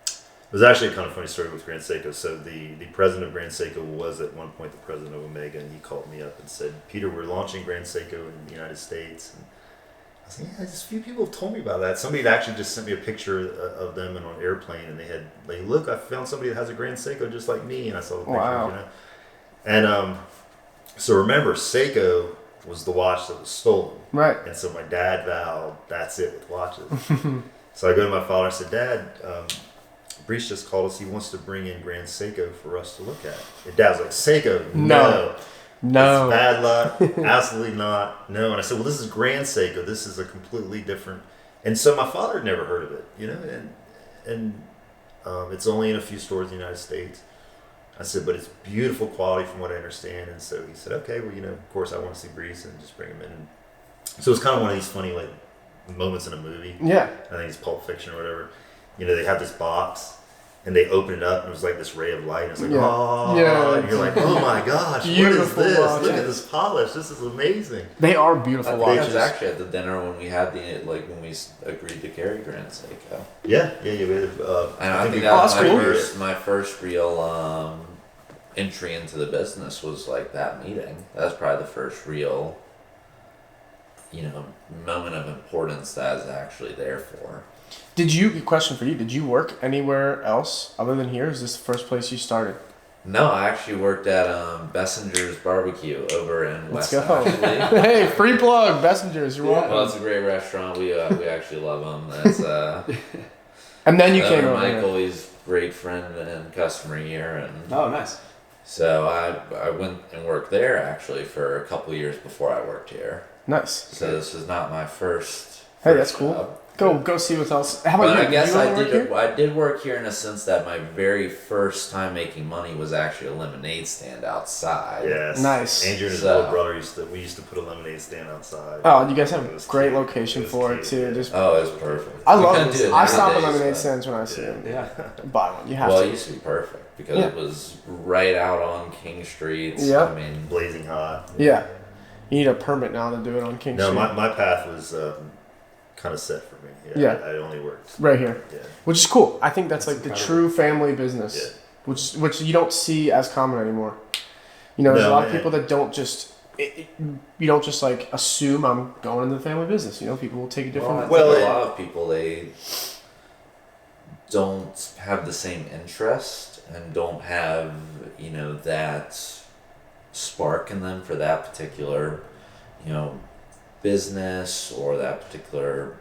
It was actually a kind of funny story with Grand Seiko. So the president of Grand Seiko was at one point the president of Omega, and he called me up and said, "Peter, we're launching Grand Seiko in the United States." And I was like, "Yeah, just a few people have told me about that." Somebody had actually just sent me a picture of them on an airplane, and they had like, "Look, I found somebody that has a Grand Seiko just like me," and I saw the picture. Wow. And so remember, Seiko was the watch that was stolen. Right. And so my dad vowed, that's it with watches. So I go to my father and I said, "Dad, Brees just called us. He wants to bring in Grand Seiko for us to look at." And Dad's like, "Seiko? No. No. It's bad luck. Absolutely not. No." And I said, "Well, this is Grand Seiko. This is a completely different." And so my father had never heard of it, and it's only in a few stores in the United States. I said, "But it's beautiful quality from what I understand." And so he said, "Okay, well, of course I want to see Brees and just bring him in." And so it's kind of one of these funny like moments in a movie. Yeah. I think it's Pulp Fiction or whatever. They have this box and they open it up and it was like this ray of light. And it's like, Yeah. oh, Yeah. and you're like, oh my gosh, Beautiful what is this? watch. Look at this polish. This is amazing. They are beautiful I think it watches. was actually at the dinner when we had when we agreed to carry Grand Seiko. Yeah. We had, And I think we- that was that's cool. my first real entry into the business was like that meeting. That was probably the first real, moment of importance that I was actually there for. Question for you, did you work anywhere else other than here? Is this the first place you started? No, I actually worked at Bessinger's Barbecue over in Let's West go. Ashley. Hey, free plug, Messengers, you're welcome. Well, it's a great restaurant. We actually love them. That's And then you came over Michael. here. He's a great friend and customer here, and Oh, nice. so I went and worked there actually for a couple of years before I worked here. Nice. So this is not my first. Hey, that's first cool. job. Go see what else. How about But you? I guess you I wanna work did. here? I did work here in a sense that my very first time making money was actually a lemonade stand outside. Yes. Nice. Andrew and his So- little brother we used to put a lemonade stand outside. Oh, you guys have It a was great cute. location was for it cute, too. yeah. Just Oh, it's perfect. I We love couldn't this. do it I stop at nowadays, lemonade but- stands when I see them. Yeah. Buy one. You have Well, it to. used to be perfect because Yeah. it was right out on King Street. Yeah. I mean, Blazing hot. Yeah. You need a permit now to do it on King No, Street. my path was kind of set for me. Yeah. I only worked. Right here. Yeah. Which is cool. I think that's like the incredible. true family business, which you don't see as common anymore. There's a No, lot of man. people that don't just you don't just like assume I'm going into the family business. People will take a different. well, I think Well, a lot of people they don't have the same interest and don't have that spark in them for that particular business or that particular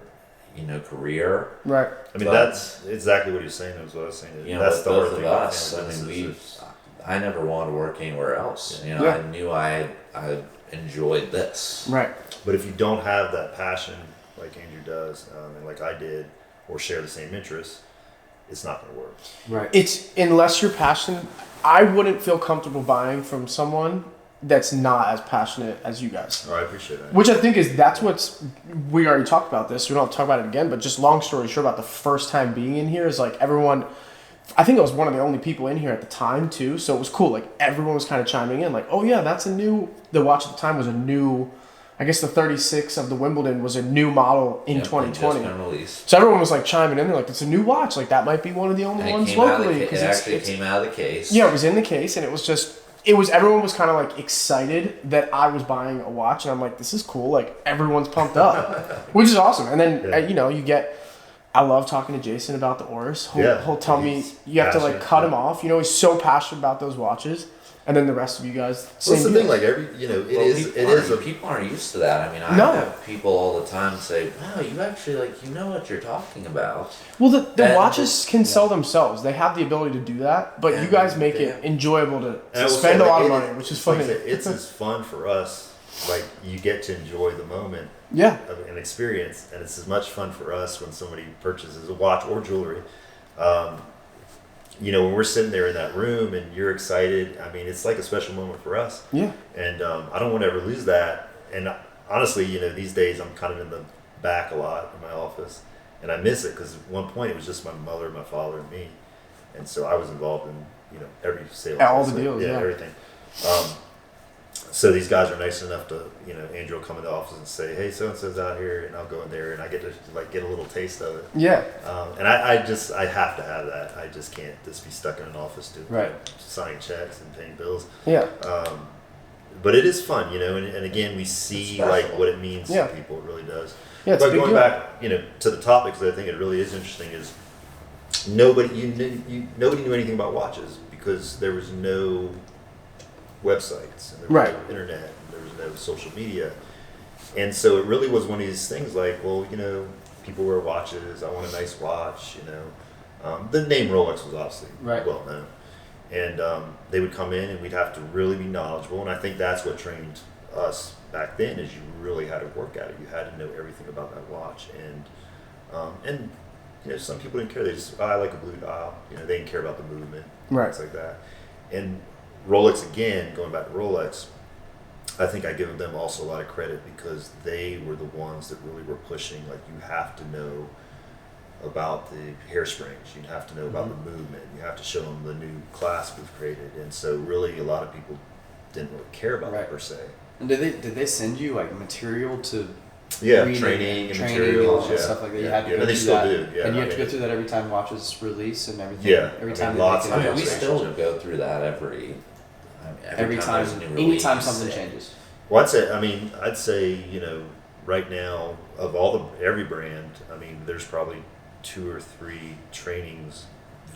career. Right. I mean, But- that's exactly what he was saying. That was what I was saying. With That's the hard both thing of about us, family I mean, businesses I never wanted to work anywhere else. Yeah. I knew I enjoyed this. Right. But if you don't have that passion like Andrew does, and like I did, or share the same interests, it's not going to work. Right. It's unless you're passionate. I wouldn't feel comfortable buying from someone that's not as passionate as you guys. Oh, I appreciate that. Which I think that's what's, we already talked about this, we don't have to talk about it again, but just long story short about the first time being in here is like everyone, I think I was one of the only people in here at the time too, so it was cool, like everyone was kind of chiming in like, oh yeah, the watch at the time was a new, I guess the 36 of the Wimbledon was a new model in Yeah, 2020. Just been released. So everyone was like chiming in, they're like, it's a new watch, like that might be one of the only And ones it came out of the locally. ca- it actually came out of the case. Yeah, it was in the case, and everyone was kind of like excited that I was buying a watch, and I'm like, this is cool, like everyone's pumped up, which is awesome. And then I love talking to Jason about the Oris. He'll tell me He's you have to like passionate, cut yeah. him off. He's so passionate about those watches. and then the rest of you guys. Well, that's the deal. thing. Like People aren't used to that. I mean, I No. have people all the time say, "Wow, you actually you know what you're talking about." Well, the And- watches can sell themselves. They have the ability to do that, but you And guys make they it have- enjoyable to And I will spend say, a lot like, of money, which is like I funny. said, it's as fun for us. Like you get to enjoy the moment Yeah. of an experience, and it's as much fun for us when somebody purchases a watch or jewelry. When we're sitting there in that room and you're excited, I mean, it's like a special moment for us. Yeah. And I don't want to ever lose that. And honestly, these days I'm kind of in the back a lot in my office, and I miss it because at one point it was just my mother, my father, and me, and so I was involved in every sale, All the deals, yeah. everything. So these guys are nice enough to, Andrew will come in the office and say, "Hey, so and so's out here," and I'll go in there and I get to get a little taste of it. Yeah. And I have to have that. I just can't just be stuck in an office doing Right. signing checks and paying bills. Yeah. But it is fun, and again we see what it means Yeah. to people. It really does. Yeah, it's a But big going deal. back, to the topics that I think it really is interesting is nobody knew anything about watches because there was no websites and there was Right. no internet and there was no social media, and so it really was one of these things like, well, people wear watches. I want a nice watch. The name Rolex was obviously Right. well known, and they would come in and we'd have to really be knowledgeable, and I think that's what trained us back then is you really had to work at it. You had to know everything about that watch, and some people didn't care. They just, I like a blue dial. They didn't care about the movement, Right. things like that. And Rolex, again, going back to Rolex, I think I give them also a lot of credit because they were the ones that really were pushing, like, you have to know about the hairsprings, you have to know about the movement, you have to show them the new clasp we've created. And so really a lot of people didn't really care about that per se. And did they send you like material to Yeah, read training and training materials, and yeah. stuff like that? You Yeah, had to yeah. go And they through still that. do, yeah. And you I have to mean, go through that every time watches release and everything. Yeah. Every I time mean, they lots make of an I mean, we announcement. still go through that every every time there's a new anytime release. something changes. Well, I'd say, right now of every brand, I mean, there's probably 2 or 3 trainings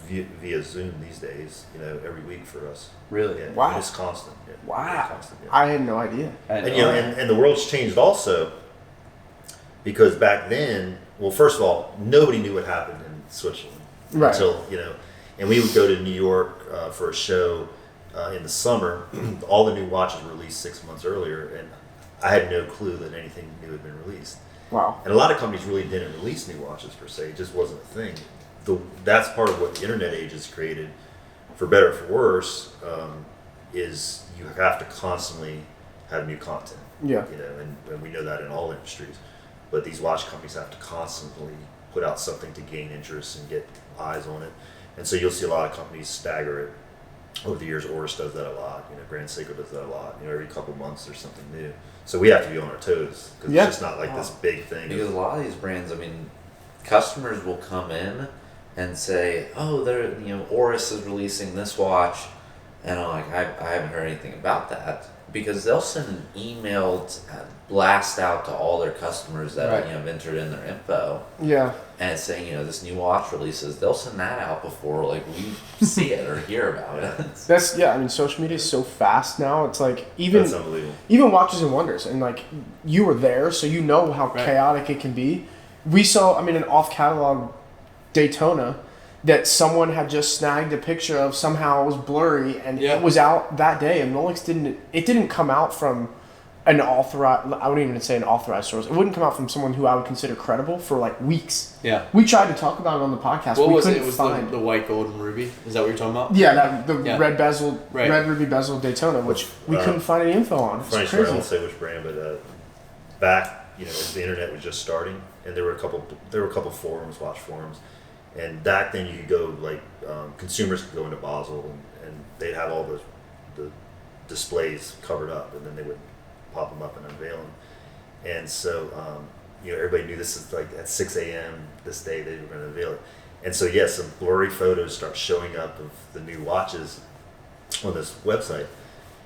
via Zoom these days, every week for us. Really? Yeah, Wow. and it's constant. Yeah, Wow. really constant, yeah. I had no idea. And, And the world's changed also because back then, well, first of all, nobody knew what happened in Switzerland Right. until, and we would go to New York for a show in the summer. All the new watches were released 6 months earlier, and I had no clue that anything new had been released. Wow. And a lot of companies really didn't release new watches per se. It just wasn't a thing. That's part of what the internet age has created, for better or for worse, is you have to constantly have new content. Yeah. And we know that in all industries. But these watch companies have to constantly put out something to gain interest and get eyes on it. And so you'll see a lot of companies stagger it. Over the years, Oris does that a lot. Grand Seiko does that a lot. Every couple of months there's something new. So we have to be on our toes because Yeah. it's just not like this big thing. Because a lot of these brands, I mean, customers will come in and say, "Oh, Oris is releasing this watch," and I'm like, I haven't heard anything about that because they'll send an email blast out to all their customers that Right. have entered in their info, Yeah. and it's saying, this new watch releases. They'll send that out before we see it or hear about it. Social media is so fast now. It's like That's unbelievable. even Watches and Wonders, and like you were there, so you know how chaotic it can be. We saw, an off catalog Daytona that someone had just snagged a picture of. Somehow it was blurry, and Yeah. it was out that day. And Rolex didn't come out from an authorized. I wouldn't even say an authorized source. It wouldn't come out from someone who I would consider credible for like weeks. Yeah. We tried to talk about it on the podcast. What we was it? couldn't It was find the white, gold, and ruby. Is that what you're talking about? Yeah, the Yeah. red bezel, Right. red ruby bezel Daytona, which we couldn't find any info on. It's Funny story, I crazy. won't say which brand, but back, as the internet was just starting, and there were a couple forums, watch forums, and back then you could go consumers could go into Basel and they'd have all the displays covered up, and then they would pop them up and unveil them. And so everybody knew this is like at 6 a.m. this day they were going to unveil it. And so some blurry photos start showing up of the new watches on this website.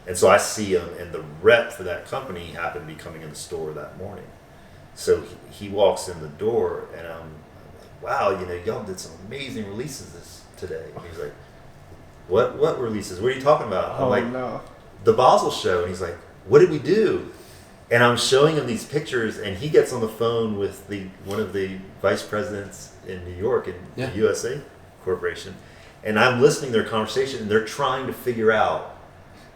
And so I see him, and the rep for that company happened to be coming in the store that morning. So he walks in the door, and I'm like, "Wow, y'all did some amazing releases today." And he's like, what releases? What are you talking about? I'm like, no. the Basel show. And he's like, what did we do? And I'm showing him these pictures, and he gets on the phone with one of the vice presidents in New York in the USA Corporation. And I'm listening to their conversation, and they're trying to figure out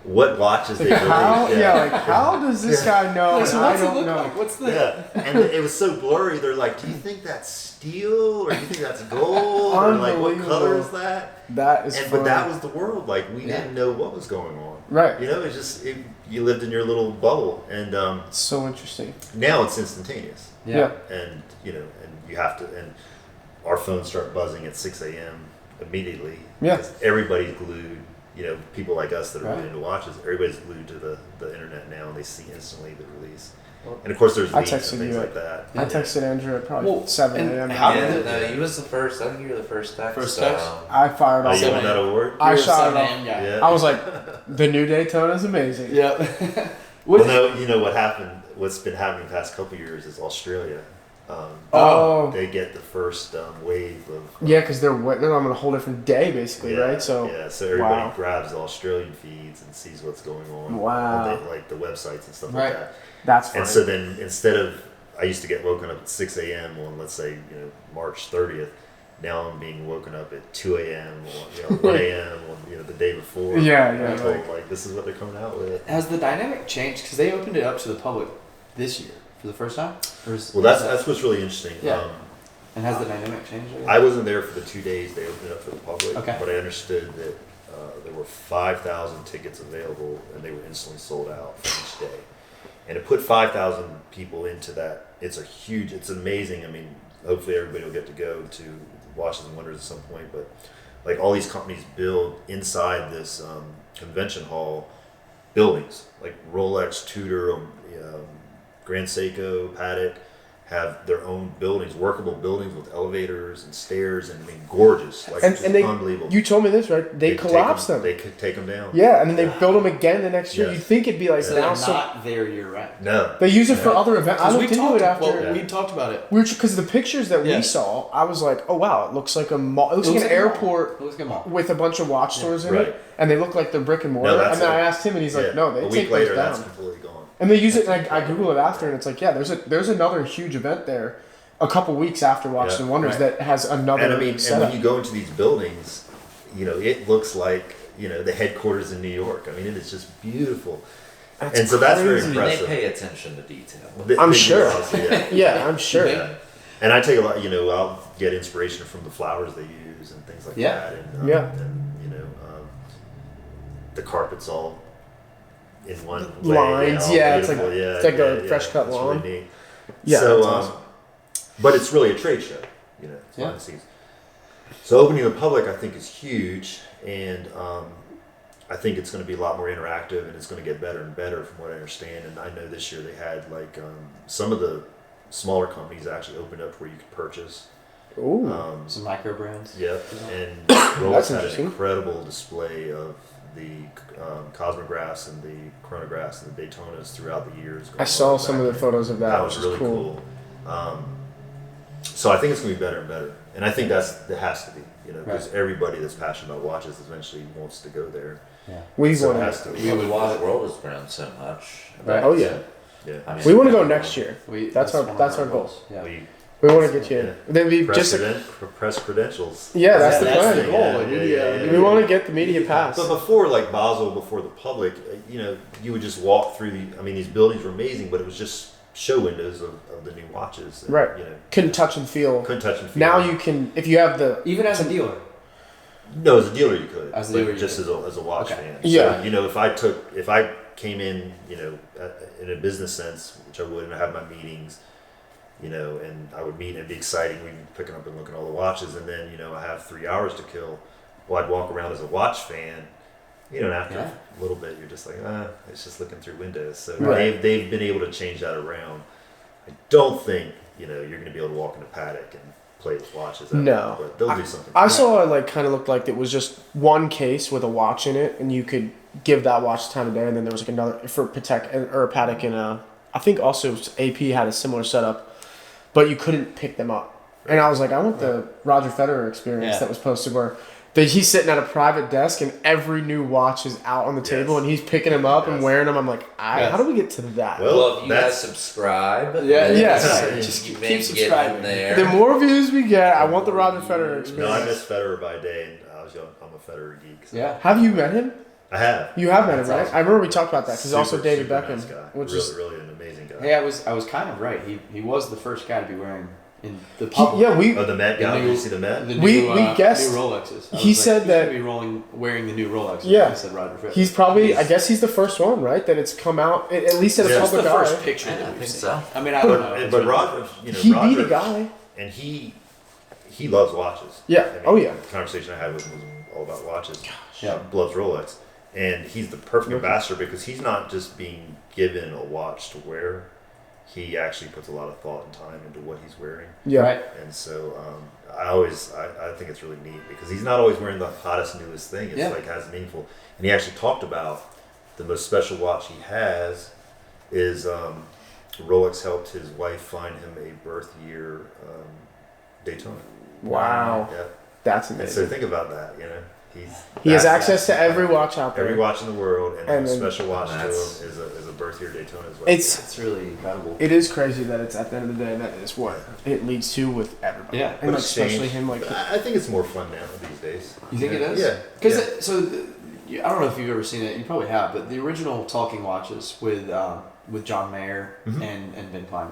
what watches they released. How does this guy know? So I what's it don't look know. like? What's the And it was so blurry. They're like, "Do you think that's steel, or do you think that's gold, or like what color is that?" That is. But that was the world. Like we didn't know what was going on. Right. You know, it's just you lived in your little bubble, and so interesting. now it's instantaneous. Yeah. And and you have to, and our phones start buzzing at 6 a.m. immediately. Yeah. Because everybody's glued. People like us that are really into watches, everybody's glued to the internet now, and they see instantly the release. And of course, there's leaks and things like that. I texted Andrew at probably 7 a.m. He was the first. I think you were the first text. First text? I fired off. You won that award? I shot it off. Yeah. I was like, the new Daytona is amazing. Yeah. Well, no, you know what happened? What's been happening the past couple of years is Australia. They get the first wave of. Yeah, because they're on a whole different day, basically, right? So everybody grabs the Australian feeds and sees what's going on. Wow. Like the websites and stuff like that. That's funny. And so then instead of, I used to get woken up at 6 a.m. on, let's say, March 30th. Now I'm being woken up at 2 a.m. or 1 a.m. on the day before. Yeah. Told, like this is what they're coming out with. Has the dynamic changed? Because they opened it up to the public this year for the first time. Well, that's what's really interesting. Yeah. And has the dynamic changed? I wasn't there for the 2 days they opened it up for the public. Okay. But I understood that there were 5,000 tickets available, and they were instantly sold out for each day. And to put 5,000 people into that, it's amazing. I mean, hopefully everybody will get to go to Watches and Wonders at some point, but like all these companies build inside this convention hall buildings, like Rolex, Tudor, Grand Seiko, Patek, have their own buildings, workable buildings with elevators and stairs, and I mean, gorgeous, like and they, unbelievable. You told me this, right? They collapse them. They could take them down. Yeah, and then they build them again the next year. Yes. You'd think it'd be like So they're not there year round. No. They use it for other events. I looked into it after. Well, we talked about it. Because the pictures that we saw, I was like, oh wow, it looks like a mall. It looks like an airport It looks like a mall. with a bunch of watch stores in Right. it, and they look like they're brick and mortar. that's And then it. I asked him, and he's like, no, they a take week later, those that's down. completely gone. And they use it, and I Google it after, and it's like, there's another huge event there, a couple weeks after Watches and Wonders that has another. And I mean, and setup. when you go into these buildings, it looks like the headquarters in New York. I mean, it is just beautiful. And so that's very I mean, impressive. they pay attention to detail. I'm sure. Yeah. I'm sure. Yeah. And I take a lot, I'll get inspiration from the flowers they use and things like that. And, the carpet's all in one lines. way, It's like beautiful. it's like a fresh cut It's lawn. really neat. Yeah, So, that's awesome. but it's really a trade show, it's behind the scenes. So opening the public, I think, is huge, and I think it's going to be a lot more interactive, and it's going to get better and better from what I understand. And I know this year they had like some of the smaller companies actually opened up where you could purchase. Ooh. Some micro brands. Yep, and Rolex had an interesting. incredible display of the Cosmographs and the Chronographs and the Daytonas throughout the years. I saw some of the photos of that. That was really cool. So I think it's going to be better and better, and I think it has to be, because everybody that's passionate about watches eventually wants to go there. Yeah. We So want it has to be. The watch world has grown so much. Right. Oh yeah. Yeah. I mean, We want to go next year. That's one our of goal. Yeah. We want to get you in. Yeah. Then we Press, just press credentials. yeah, that's the that's plan. the goal. We want to get the media pass. But before, like Basel, before the public, you would just walk through these buildings were amazing, but it was just show windows of the new watches. And, Right. Couldn't touch and feel. Couldn't touch and feel. Now you can, if you have the Even as a dealer. No, as a dealer you could. As a but dealer you just could. as a watch Okay. fan. Yeah. So, if I came in, in a business sense, which I would, and I have my meetings, and I would meet and it'd be exciting. We'd be picking up and looking at all the watches, and then, I have 3 hours to kill. Well, I'd walk around as a watch fan, and after a little bit, you're just like, it's just looking through windows. So Right. they've been able to change that around. I don't think, you're going to be able to walk into Patek and play with watches. No. But they'll do something. I saw it kind of looked like it was just one case with a watch in it, and you could give that watch the time of day, and then there was another for Patek or Patek, and I think also AP had a similar setup, but you couldn't pick them up. And I was like, I want the Roger Federer experience that was posted where that he's sitting at a private desk and every new watch is out on the table and he's picking them up and wearing them. I'm like, how do we get to that? Well, if you guys subscribe, Just you keep may subscribing. get in there. The more views we get, I want the Roger Federer experience. No, I miss Federer by day, and I was young. I'm a Federer geek. So. Yeah. Have you met him? I have. You have met him, right? awesome. I remember we talked about that because also Super, David super Beckham, nice guy. which really, is really an amazing guy. Hey, I was kind of right. He was the first guy to be wearing in the public. we Oh, the Met guy. Did you see the Met? The We new, guessed- new Rolexes. I he was said who's that- gonna be wearing the new Rolexes. Yeah. He said Roger Federer. he's probably I guess he's the first one, right? That it's come out at least at a Yeah. That's the public first eye. picture Yeah, that I we've think seen. so. I mean, I don't know. But Roger, He Roger, be the guy. and he loves watches. Yeah. I mean, Oh, yeah. The conversation I had with him was all about watches. Yeah. Loves Rolex, and he's the perfect ambassador because he's not just being given a watch to wear. He actually puts a lot of thought and time into what he's wearing, Yeah. Right. and so I think it's really neat because he's not always wearing the hottest, newest thing. It's like has meaningful, and he actually talked about the most special watch he has is Rolex helped his wife find him a birth year Daytona. Wow. Yeah. That's And so amazing. think about that, He has access to every watch out there. every watch in the world, and And a then- special watch to him That's- is a birth year Daytona as well. It's really incredible. It is crazy that it's at the end of the day that is what it leads to with everybody. Yeah. And But like, especially exchange- him, like I think it's more fun now these days. You think it is? Yeah. Because Yeah. I don't know if you've ever seen it. You probably have, but the original talking watches with John Mayer Mhm. and Ben Clymer,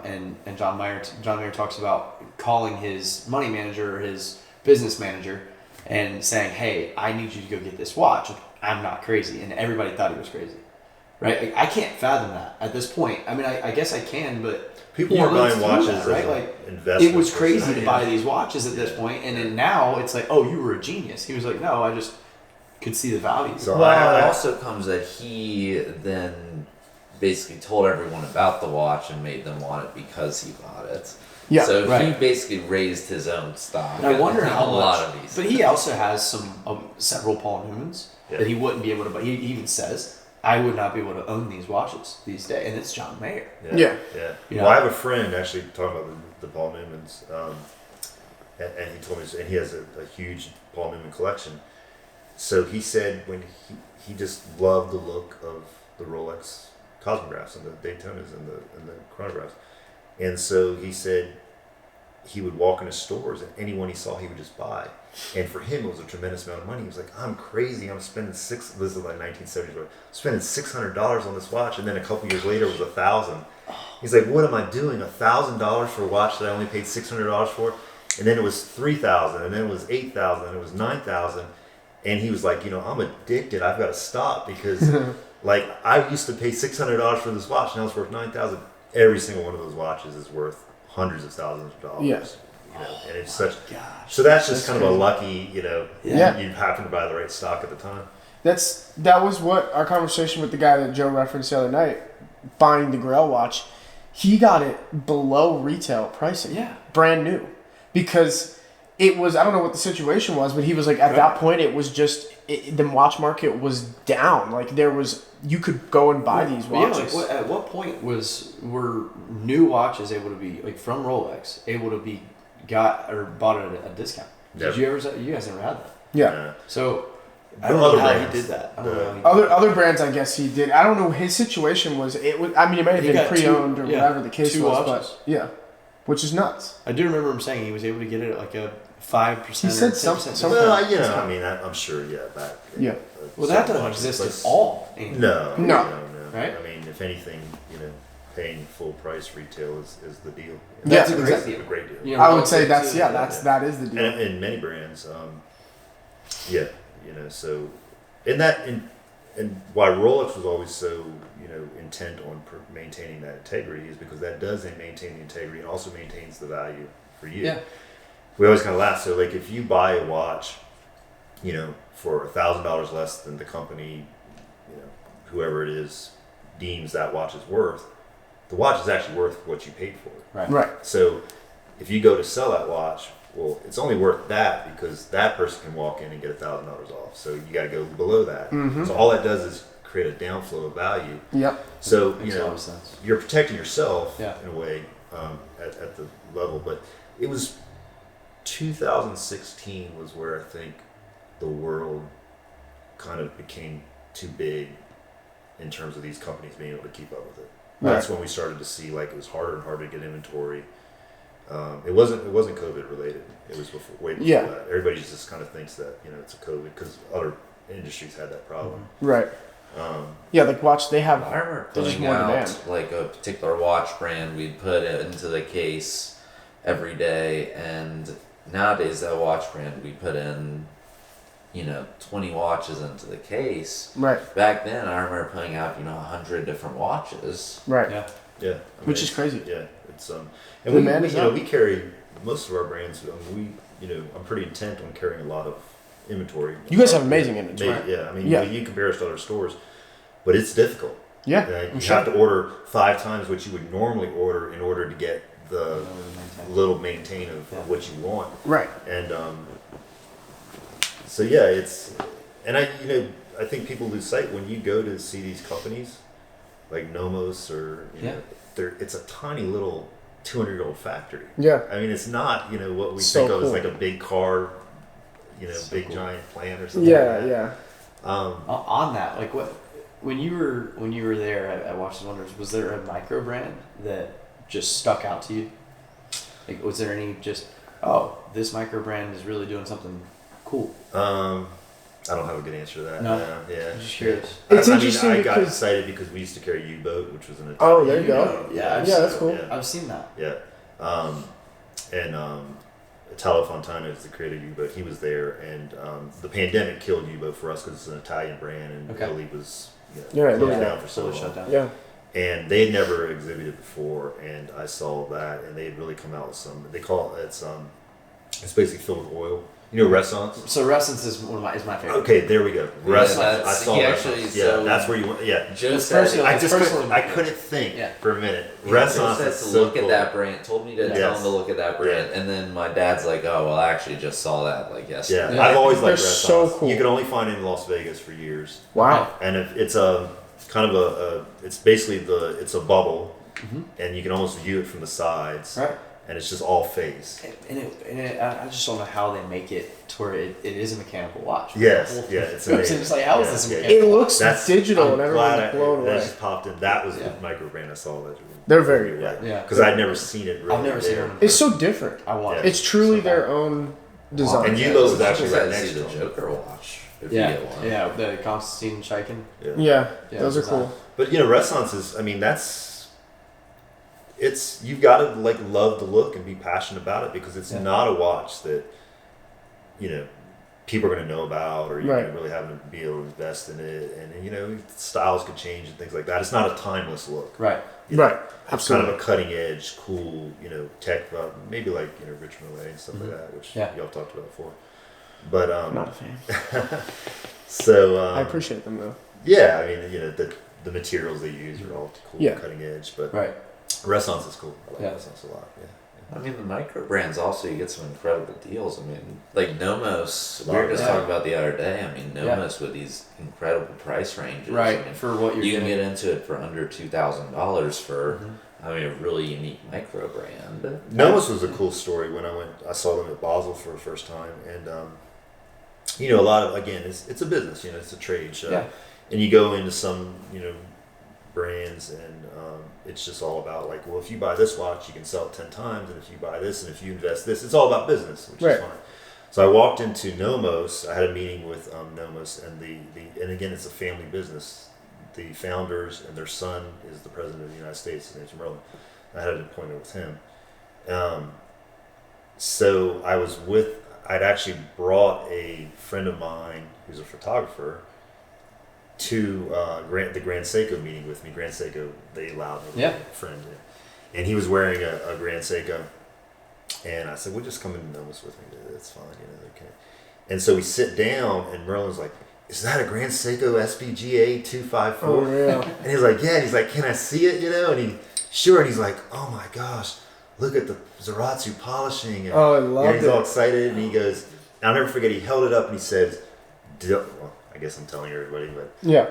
and John Mayer talks about calling his money manager or his business manager and saying, "Hey, I need you to go get this watch. I'm not crazy," and everybody thought he was crazy. Right? Like, I can't fathom that at this point. I mean, I guess I can, but People you weren't lived buying through watches that, right? as Like, an investment. it was per crazy se. to buy these watches at this point, and then now it's like, oh, you were a genius. He was like, no, I just could see the value. So Well, it I also comes that he then basically told everyone about the watch and made them want it because he bought it. Yeah, So he right. basically raised his own stock. And I wonder think how a much. lot of these. But he also has several Paul Newmans Yeah. that he wouldn't be able to buy. He even says, I would not be able to own these watches these days, and it's John Mayer. Yeah. You Well, know? I have a friend actually talking about the Paul Newmans, and he told me, and he has a huge Paul Newman collection. So he said when he just loved the look of the Rolex Cosmographs and the Daytonas and the chronographs, and so he said he would walk into stores and anyone he saw he would just buy. And for him, it was a tremendous amount of money. He was like, I'm crazy. I'm spending this is like 1970s, spending $600 on this watch. And then a couple years later, it was $1,000. He's like, what am I doing? $1,000 for a watch that I only paid $600 for? And then it was $3,000, and then it was $8,000, and it was $9,000. And he was like, I'm addicted. I've got to stop because like I used to pay $600 for this watch. Now it's worth $9,000. Every single one of those watches is worth hundreds of thousands of dollars. Yes. And it's such. Gosh. So that's just That's kind of a crazy. lucky, Yeah. you happen to buy the right stock at the time. that was what our conversation with the guy that Joe referenced the other night, buying the Grail watch. He got it below retail pricing. Yeah. Brand new. Because it was, I don't know what the situation was, but he was like, at that point, it was just, the watch market was down. Like, you could go and buy these But yeah, watches. like at what point were new watches able to be, like from Rolex, able to be got or bought at a discount? Never. Did you guys never had that? Yeah. So I But don't know other how brands, he did that. I don't know how he did Other brands, I guess he did. I don't know. His situation was, it may have He been got pre-owned or two- yeah, whatever the case two was, watches. but yeah, which is nuts. I do remember him saying he was able to get it at like a 5%. He said or 10% something- discount. Well, I mean, I'm sure, back. Yeah. Well, that some doesn't watches, exist but- at all. anymore. No. Right? I mean, if anything, paying full price retail is the deal. That's Yeah, a great exactly. deal. A great deal. You know, I would say relative to- that is the deal. And in many brands, so and why Rolex was always so intent on maintaining that integrity is because that does maintain the integrity and also maintains the value for you. Yeah. We always kind of laugh. So like if you buy a watch, for $1,000 less than the company, whoever it is deems that watch is worth, the watch is actually worth what you paid for it. Right. So if you go to sell that watch, well, it's only worth that because that person can walk in and get $1,000 off. So you got to go below that. Mm-hmm. So all that does is create a downflow of value. Yep. So Makes a lot of sense. you're protecting yourself Yeah. in a way at the level. But it was 2016 was where I think the world kind of became too big in terms of these companies being able to keep up with it. Right. That's when we started to see like it was harder and harder to get inventory. It wasn't COVID related. It was way before that. Everybody just kind of thinks that it's a COVID because other industries had that problem. Right. Like watch, they have. I remember there's just putting more out demand. like a particular watch brand we'd put it into the case every day, and nowadays that watch brand we put in 20 watches into the case. Right. Back then I remember putting out 100 different watches. Right. Yeah. Yeah. Which is crazy. Yeah. It's and The we demand is up. we carry most of our brands. I'm pretty intent on carrying a lot of inventory. You guys have amazing inventory. Yeah. I mean, you compare us to other stores, but it's difficult. Yeah. You have to order 5 times what you would normally order in order to get the little maintain of what you want. Right. And so yeah, I think people lose sight when you go to see these companies like Nomos or it's a tiny little 200-year-old factory. Yeah. I mean, it's not what we So think of cool. as like a big car, big giant plant or something. Yeah. like that. Yeah. On that, like when you were there at Watches and Wonders, was there a micro brand that just stuck out to you? Like, was there any this micro brand is really doing something cool? I don't have a good answer to that. No? Yeah. I'm just curious. It's I interesting mean, I got because- excited because we used to carry U-boat, which was an Italian. Oh, there you go. Yeah, Yeah, that's cool. Yeah. I've seen that. Yeah. Italo Fontana is the creator of U-boat. He was there, and the pandemic killed U-boat for us because it's an Italian brand, and Okay. Italy was Yeah, closed yeah. down for so So long. shut down. Yeah. And they had never exhibited before, and I saw that, and they had really come out with some. They call it it's basically filled with oil. Renaissance. So Ressence is my favorite. Okay, there we go. Renaissance. I that's- saw he Renaissance. actually- Yeah, so- that's where you went. Yeah. Joe It's said personal. I just personally I couldn't think Yeah. for a minute. He Renaissance said is to so look cool. at that brand. Told me to tell Yes. him to look at that brand, and then my dad's like, "Oh, well, I actually just saw that like yesterday." Yeah, I've always liked They're Renaissance. so cool. You can only find it in Las Vegas for years, Wow. and it's a kind of it's basically it's a bubble, and you can almost view it from the sides, Right. and it's just all phase. I just don't know how they make it to where it is a mechanical watch. Yes, The whole- yeah, it's So amazing. it's like, how is Yeah, this yeah, mechanical? It looks digital, and everyone's blown that away. just popped in. That was Yeah. the micro brand I saw. That They're very good. Yeah. because I'd never seen it. Really I've never seen there. it. It's so different. I want Yeah. it. It's truly So their bad. own design. And U-boat was I actually just right had to next see to the him. Joker watch. If Yeah, you get one. yeah, the Constantine Shiken. Yeah. Yeah, Yeah, those are design. cool. But Renaissance is. I mean, you've got to like love the look and be passionate about it because it's Yeah. not a watch that people are going to know about or you're Right. going to really have to be able to invest in it, and styles could change and things like that. It's not a timeless look. Right. Right. It's Absolutely. kind of a cutting edge, cool, tech, maybe like Rich Millet and stuff like that, which Yeah. y'all talked about before. But I'm not a fan. so I appreciate them though. yeah, I mean, the materials they use are all cool, Yeah. cutting edge, but Right. Renaissance is cool. I like Yeah. Renaissance a lot. Yeah. I mean, the micro brands also, you get some incredible deals. I mean, like Nomos, we Oh, were just yeah. talking about the other day. I mean, Yeah. Nomos with these incredible price ranges. Right. I mean, For what you're you can getting. get into it for under $2,000 for, Mm-hmm. I mean, a really unique micro brand. Nomos was a cool story when I saw them at Basel for the first time, and a lot of again, it's a business, it's a trade show, Yeah. and you go into some brands, and it's just all about like, well, if you buy this watch, you can sell it 10 times, and if you buy this, and if you invest this, it's all about business, which Right. is fine. So I walked into Nomos. I had a meeting with Nomos, and and again, it's a family business. The founders and their son is the president of the United States. His name's Merlin. I had an appointment with him. So I'd actually brought a friend of mine who's a photographer to the Grand Seiko meeting with me. Grand Seiko, they allowed me, Yeah. a friend, and he was wearing a Grand Seiko, and I said, "Well, just come in and Nomos with me. It's fine, okay." And so we sit down, and Merlin's like, "Is that a Grand Seiko SPGA 254?" Oh yeah. And he's like, "Yeah." And he's like, "Can I see it?" And and he's like, "Oh my gosh, look at the Zaratsu polishing." And, Oh, I loved he's all it. excited, and he goes, I'll never forget, he held it up and he says, well, I guess I'm telling everybody, but Yeah.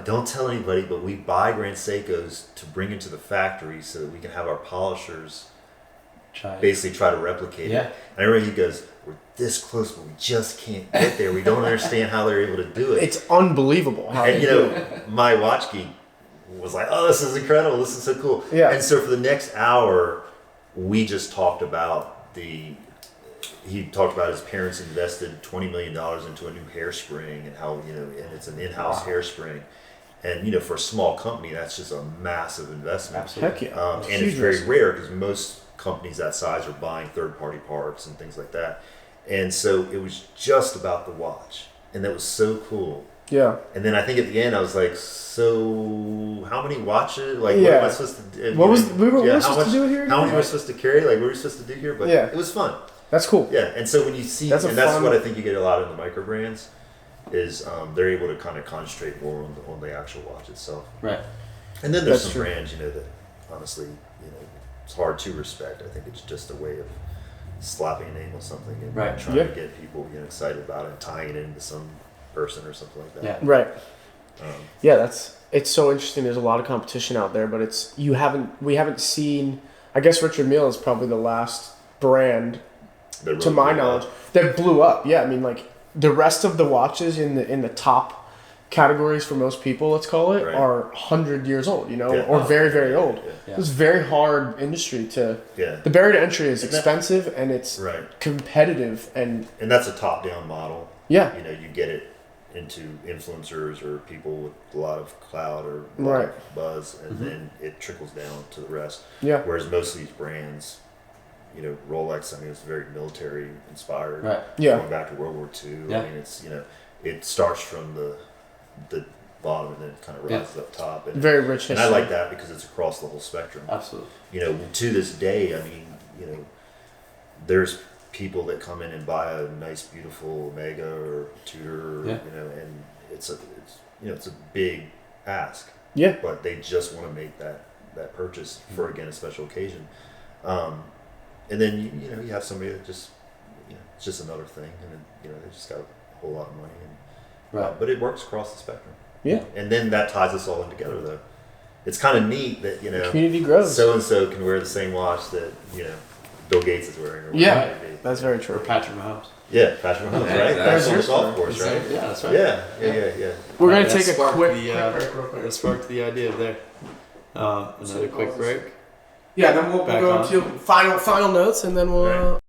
don't tell anybody, but we buy Grand Seikos to bring into the factory so that we can have our polishers basically try to replicate Yeah. it. And I remember he goes, "We're this close, but we just can't get there. We don't understand how they're able to do it." It's unbelievable how And they do it. my watch geek was like, "Oh, this is incredible! This is so cool!" Yeah. And so for the next hour, we just talked about he talked about his parents invested $20 million into a new hairspring and how and it's an in-house hairspring, and for a small company that's just a massive investment. Heck yeah. And it's very rare because most companies that size are buying third-party parts and things like that. And so it was just about the watch, and that was so cool. Yeah. And then I think at the end I was like, "So how many watches? Like, what Yeah. am I supposed to do? What was we were how supposed to do here? How many were we supposed to carry? Like, what were we supposed to do here?" But Yeah. it was fun. That's cool. Yeah. And so when you see, That's that's fun- what I think you get a lot in the micro brands, is they're able to kind of concentrate more on the actual watch itself. Right. And then there's That's some true. brands, that honestly, it's hard to respect. I think it's just a way of slapping a name on something and Right. trying Yeah. to get people excited about it and tying it into some person or something like that. Yeah. Right. Um, Yeah, it's so interesting. There's a lot of competition out there, but we haven't seen. I guess Richard Mille is probably the last brand, that to really my blew up. knowledge, that blew up. Yeah, I mean, like the rest of the watches in the top categories for most people, let's call it, Right. are 100 years old. Yeah. Or very very old. Yeah. It's a very hard industry to. Yeah. The barrier to entry is And that- expensive and it's Right. competitive and And that's a top-down model. yeah. You get it into influencers or people with a lot of clout or a lot Right. of buzz, and then it trickles down to the rest. Yeah. Whereas most of these brands, Rolex, I mean, it's very military inspired. Right. Yeah. Going back to World War II. Yeah. I mean, it's, it starts from the bottom and then it kind of Yeah. rises up top. And, Very rich and history. I like that because it's across the whole spectrum. Absolutely. To this day, I mean, there's people that come in and buy a nice, beautiful Omega or Tudor, Yeah. and it's a big ask, Yeah. but they just want to make that purchase for, again, a special occasion. And then, you have somebody that just, it's just another thing, and then, they just got a whole lot of money. Right. But it works across the spectrum. Yeah. And then that ties us all in together, though. It's kind of neat that, Community grows. so and so can wear the same watch that Bill Gates is wearing. Or Yeah. whatever it may be. That's very Or true. Patrick Mahomes. Yeah, Patrick Mahomes, Yeah, right? exactly. That's on the There's golf course, right? Yeah, that's right. Yeah. We're gonna That take a sparked quick the, break real quick. That sparked the idea there. Another quick break. Yeah, then we'll Back go on. into final notes, and then we'll. Right.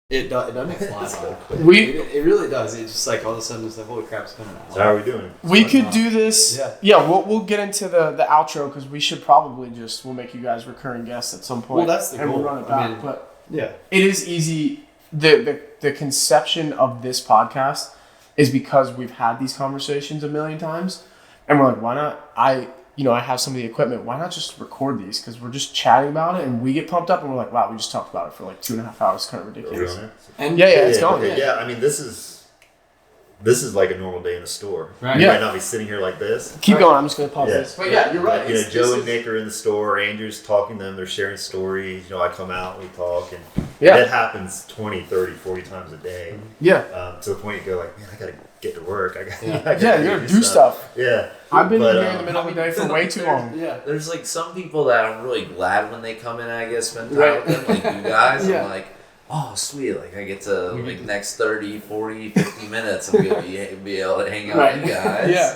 It doesn't fly by. It really does. It's just like all of a sudden it's like, holy crap, it's coming out. So how are we doing? We could do this. Yeah. Yeah, we'll get into the outro because we should probably we'll make you guys recurring guests at some point. Well, that's the and goal. we'll run it I back. mean- But Yeah. it is easy. The conception of this podcast is because we've had these conversations a million times, and we're like, why not? I have some of the equipment. Why not just record these? Because we're just chatting about it, and we get pumped up, and we're like, wow, we just talked about it for like 2.5 hours. It's kind of Are we ridiculous. on it? And Yeah, it's going. Okay, yeah. I mean, this is like a normal day in a store. Right. We Yeah. might not be sitting here like this. Keep going. I'm just gonna pause Yeah. this. But yeah, you're right. It's- Joe this and is- Nick are in the store. Andrew's talking to them. They're sharing stories. I come out, we talk, and Yeah. that happens 20, 30, 40 times a day. Yeah. To the point you go like, man, I gotta get to work. I gotta, Yeah. I Yeah, you gotta do stuff. Yeah. I've been But, in here in the middle of the day for way too long. Yeah. There's like some people that I'm really glad when they come in, I guess, spend time Right. with them, like you guys. Yeah. I'm like, oh, sweet. Like, I get to, like, next 30, 40, 50 minutes, I'm going to be able to hang out with you guys. Yeah.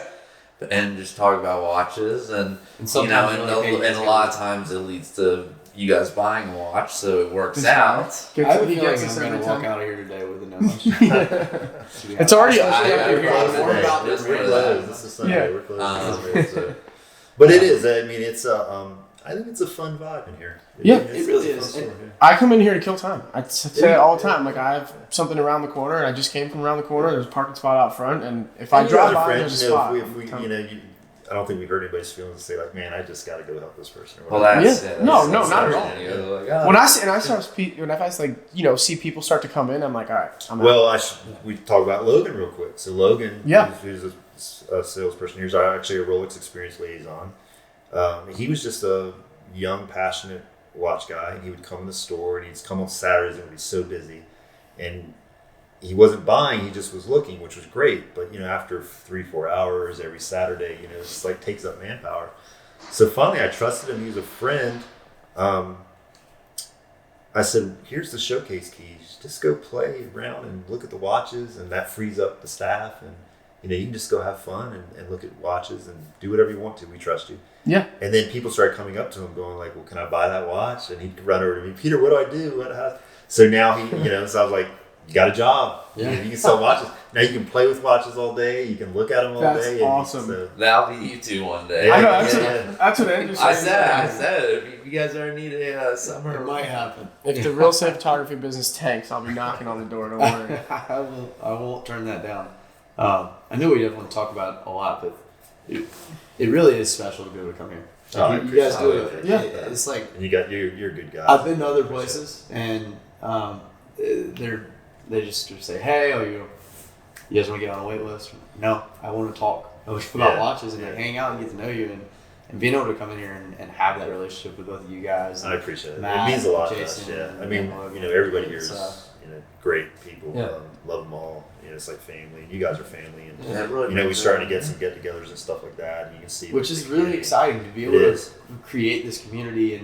And just talk about watches. And sometimes and, you're like, hey, and a lot of times it leads to you guys buying a watch, so it works out. I have a He feeling gets I'm us going every to walk time. out of here today with a no. It's already Especially I- after I- hearing I- more I- about just We're for closed. that. This is Sunday. Yeah. We're closed. Um, So- But it is. I mean, it's a. I think it's a fun vibe in here. Yeah, it really it's a is. fun store, yeah. I come in here to kill time. I say it all the time. Like, I have something around the corner, and I just came from around the corner. There's a parking spot out front, and if I And drive your by, friend, there's a spot. if we I don't think we hurt anybody's feelings to say like, man, I just got to go help this person. Or Well, whatever. that's Yeah. it. No, That's not at all. everything. You're like, oh. When I see people start to come in, I'm like, all right, I'm out. Well, we talk about Logan real quick. So Logan, Yeah. who's a salesperson, he's actually a Rolex experience liaison. He was just a young, passionate watch guy, and he would come in the store, and he'd come on Saturdays, and he'd be so busy, and he wasn't buying; he just was looking, which was great. But after 3-4 hours every Saturday, it just like takes up manpower. So finally, I trusted him. He was a friend. I said, here's the showcase keys. Just go play around and look at the watches, and that frees up the staff. And, you can just go have fun and look at watches and do whatever you want to. We trust you. Yeah. And then people started coming up to him going like, well, can I buy that watch? And he'd run over to me, Peter, what do I do? So now he, so I was like, you got a job. Yeah. You can sell watches. Now you can play with watches all day. You can look at them all That's day. awesome. So, That'll be you two one day. Yeah. I know, Yeah. that's what Andrew I said. said, if you guys ever need a It summer, might happen. If the real estate photography business tanks, I'll be knocking on the door. Don't worry. I won't turn that down. I know we definitely talk about it a lot, but it really is special to be able to come here. Oh, I You guys do appreciate it. Yeah. It's like and you're a good guy. I've been to other places and they just say, hey, you guys want to get on a wait list? No, I want to talk about watches and like, hang out and get to know you and being able to come in here and have that relationship with both of you guys. I appreciate it. Matt, it means a lot Jason, to us. Yeah. I and mean, Logan. everybody here is It's, great people. Yeah. Love them all. It's like family. You guys are family, and Yeah, it really we're makes starting to get some get-togethers and stuff like that. And you can see, which is really community. exciting to be able to create this community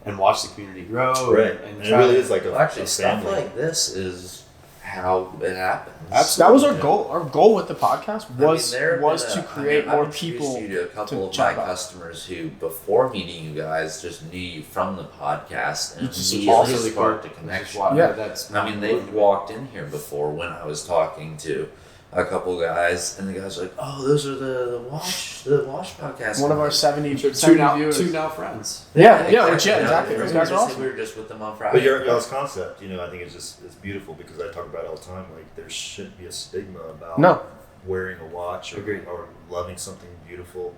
and watch the community grow. Right, and it really is like actually a stuff family. like this is how it happens. That was our goal. Our goal with the podcast was I've to create more introduced people. you to a couple of chat my about. customers who, before meeting you guys, just knew you from the podcast and Which is immediately also sparked a cool. connection. Yeah. That's I mean, they've walked in here before when I was talking to a couple guys, and the guys were like, "Oh, those are the watch podcast." One of our 72 two now viewers. friends. Yeah, exactly. Those guys are awesome. We were just with them on Friday. But y'all's concept, I think it's beautiful because I talk about it all the time. Like there shouldn't be a stigma about wearing a watch or loving something beautiful,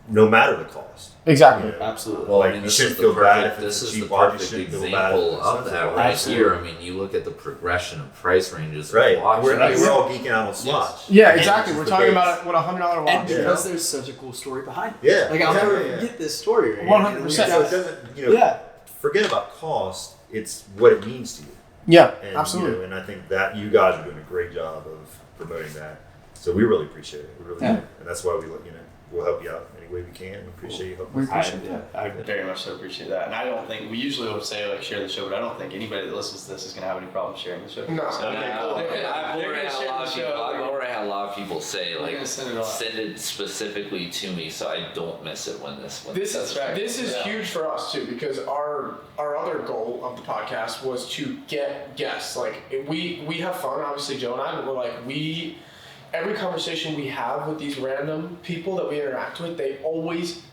no matter the cost. Exactly. Absolutely. Well, Like, I mean, you this shouldn't is the feel bad perfect. if it's This a is the cheap watch, you perfect shouldn't feel bad if example it's of that expensive. right Absolutely. here. I mean, you look at the progression of price ranges. Right. Of watches. We're all geeking out on Swatch. Yeah, And exactly. it's We're the talking base. about what $100 watch. And because there's such a cool story behind it. Yeah. Like I'll never Yeah. forget this story. Right? 100%. So it doesn't, Yeah. forget about cost. It's what it means to you. Yeah, And, absolutely. and I think that you guys are doing a great job of promoting that. So we really appreciate it. We really do. And that's why we'll help you out any way we can. We appreciate you helping us. I Very much so appreciate that. And I don't think, we usually would say like share the show, but I don't think anybody that listens to this is going to have any problem sharing the show. No. So, I've they're already gonna had a share lot the of show. people. I've already had a lot of people say They're like gonna send it off. send it specifically to me so I don't miss it when this. This That's is right. this is Yeah. huge for us too because our other goal of the podcast was to get guests. Like we have fun, obviously Joe and I, but we're like every conversation we have with these random people that we interact with,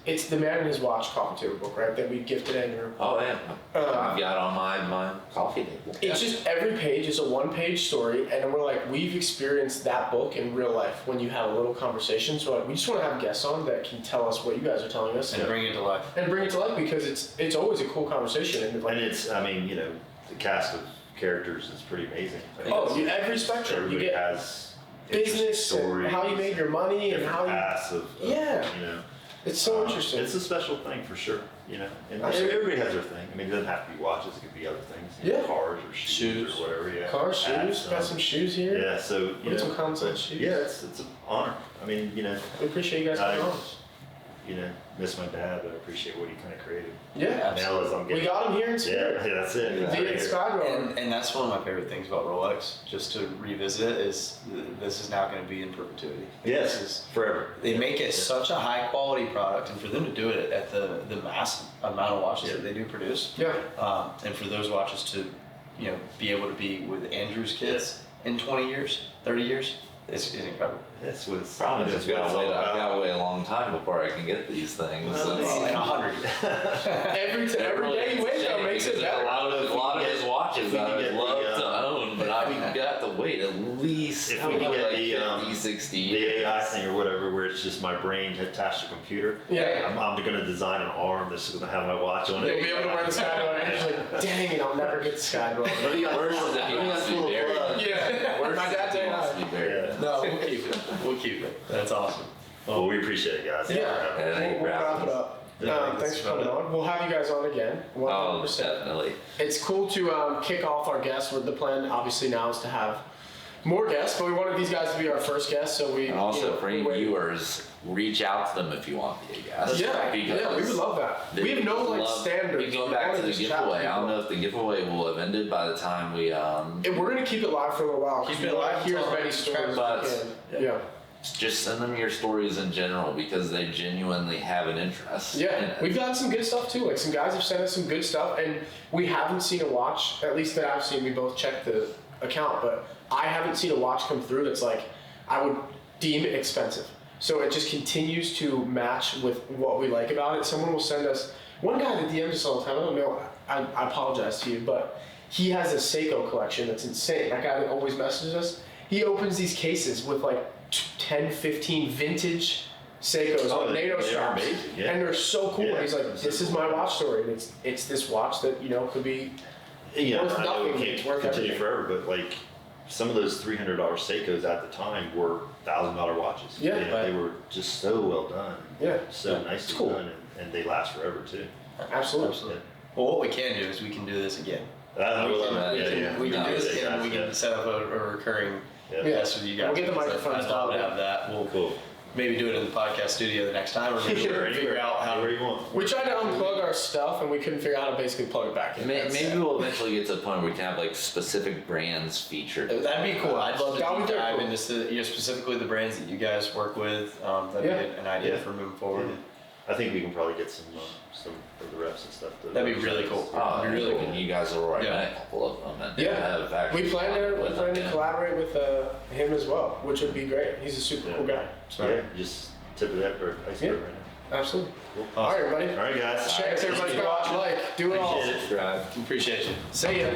it's the Man and His Watch coffee table book, right? That we gifted Andrew. Oh yeah, I've got on my coffee table. It's just every page is a one-page story, and we're like, we've experienced that book in real life when you have a little conversation. So like, we just want to have guests on that can tell us what you guys are telling us And bring it to life. and bring it to life because it's always a cool conversation. And like, And it's, the cast of characters is pretty amazing. every spectrum you Everybody get has interesting business and how you made your money and how different you. paths of Yeah. It's so interesting. It's a special thing for sure, And Absolutely. everybody has their thing. I mean, it doesn't have to be watches. It could be other things. Yeah. Cars or shoes or whatever. Yeah. Cars, shoes, Hats, got some shoes here. Yeah. So Put some comments on shoes. Yeah, it's an honor. I mean, We appreciate you guys coming on. miss my dad, but I appreciate what he kind of created. Yeah. Now as I'm We getting, got him here in spirit. yeah, that's it. Via Right the here. Skydrower. And that's one of my favorite things about Rolex, just to revisit it, is this is now going to be in perpetuity. Yes, This is, forever. they make it such a high quality product, and for them to do it at the mass amount of watches that they do produce, Yeah. and for those watches to, be able to be with Andrew's kids in 20 years, 30 years, is incredible. That's what it's Probably that's just what gotta it's wait. all I've about. got to wait a long time before I can get these things. Well, It's- In 100. Every day you wake up makes it Because better. A lot of his watches if we I can would get love the, to own, but I got to wait at least If we can get like the, 50, 60 The years. AI thing or whatever, where it's just my brain attached to a computer. Yeah. I'm going to design an arm that's going to have my watch on it. You'll be able to wear the Skydrower and you're like, dang it, I'll never get the Skydrower. Worse is if he wants to be buried. Yeah. Worse My is dad if he saying wants that. to be buried. Yeah. No, we'll keep it. We'll keep it. That's awesome. Well, we appreciate it, guys. Yeah. We'll wrap it up. Thanks for coming on. We'll have you guys on again. 100%. Oh, definitely. It's cool to kick off our guests with the plan. Obviously now is to have more guests, but we wanted these guys to be our first guests, so we. And also, for any we waited. viewers, reach out to them if you want to be a guest. Yeah, we would love that. We have no standards. Going back to the giveaway, I don't know if the giveaway will have ended by the time we. And we're gonna keep it live for a little while. Keep it live. Hear as many stories But- as we can. Yeah. Just send them your stories in general because they genuinely have an interest. in Yeah, it. we've got some good stuff too. Like some guys have sent us some good stuff, and we haven't seen a watch. At least that I've seen. We both checked the account, but I haven't seen a watch come through that's like I would deem expensive. So it just continues to match with what we like about it. Someone will send us. One guy that DMs us all the time. I don't know. I apologize to you, but he has a Seiko collection that's insane. That guy that always messages us. He opens these cases with like 10, 15 vintage Seikos Oh, on NATO they are straps, amazing, yeah. and they're so cool. Yeah, And he's like, they're so "This is cool. my watch story, and it's this watch that could be Yeah, worth I know nothing. it It's can't worth continue everything." forever, but like some of those $300 Seikos at the time were $1,000 watches. Yeah, You know, right. they were just so well done. Yeah. So Yeah, nicely it's cool. done, and they last forever too. Absolutely. Yeah. Well, what we can do is we can do this again. I would love can- it. yeah, We can No, do this yeah, again. We yeah. can set up a recurring Yeah. guest with you guys. We'll get the because microphones I'd love to dialed have that. We'll Cool. maybe do it in the podcast studio the next time, or maybe Sure, we'll figure out how. anywhere you want. We tried to unplug our stuff, and we couldn't figure out how to basically plug it back in. Maybe we'll eventually get to the point where we can have like specific brands featured. That'd be cool. I'd love to That would deep be dive cool. into specifically the brands that you guys work with. That'd Yeah. be an idea Yeah. for moving forward. I think we can probably get some of the reps and stuff. That'd be really cool. Oh, It'd be really cool. and you guys have already Yeah. met a couple of them. And Yeah. have actually We plan with to them, collaborate with him as well, which would be great. He's a super cool guy. So Yeah, just tip of that or iceberg Yeah. right now. absolutely. Cool. All right, everybody. All right, guys. Checks everybody's watch, like, do it all. Appreciate it. Appreciate you. See ya.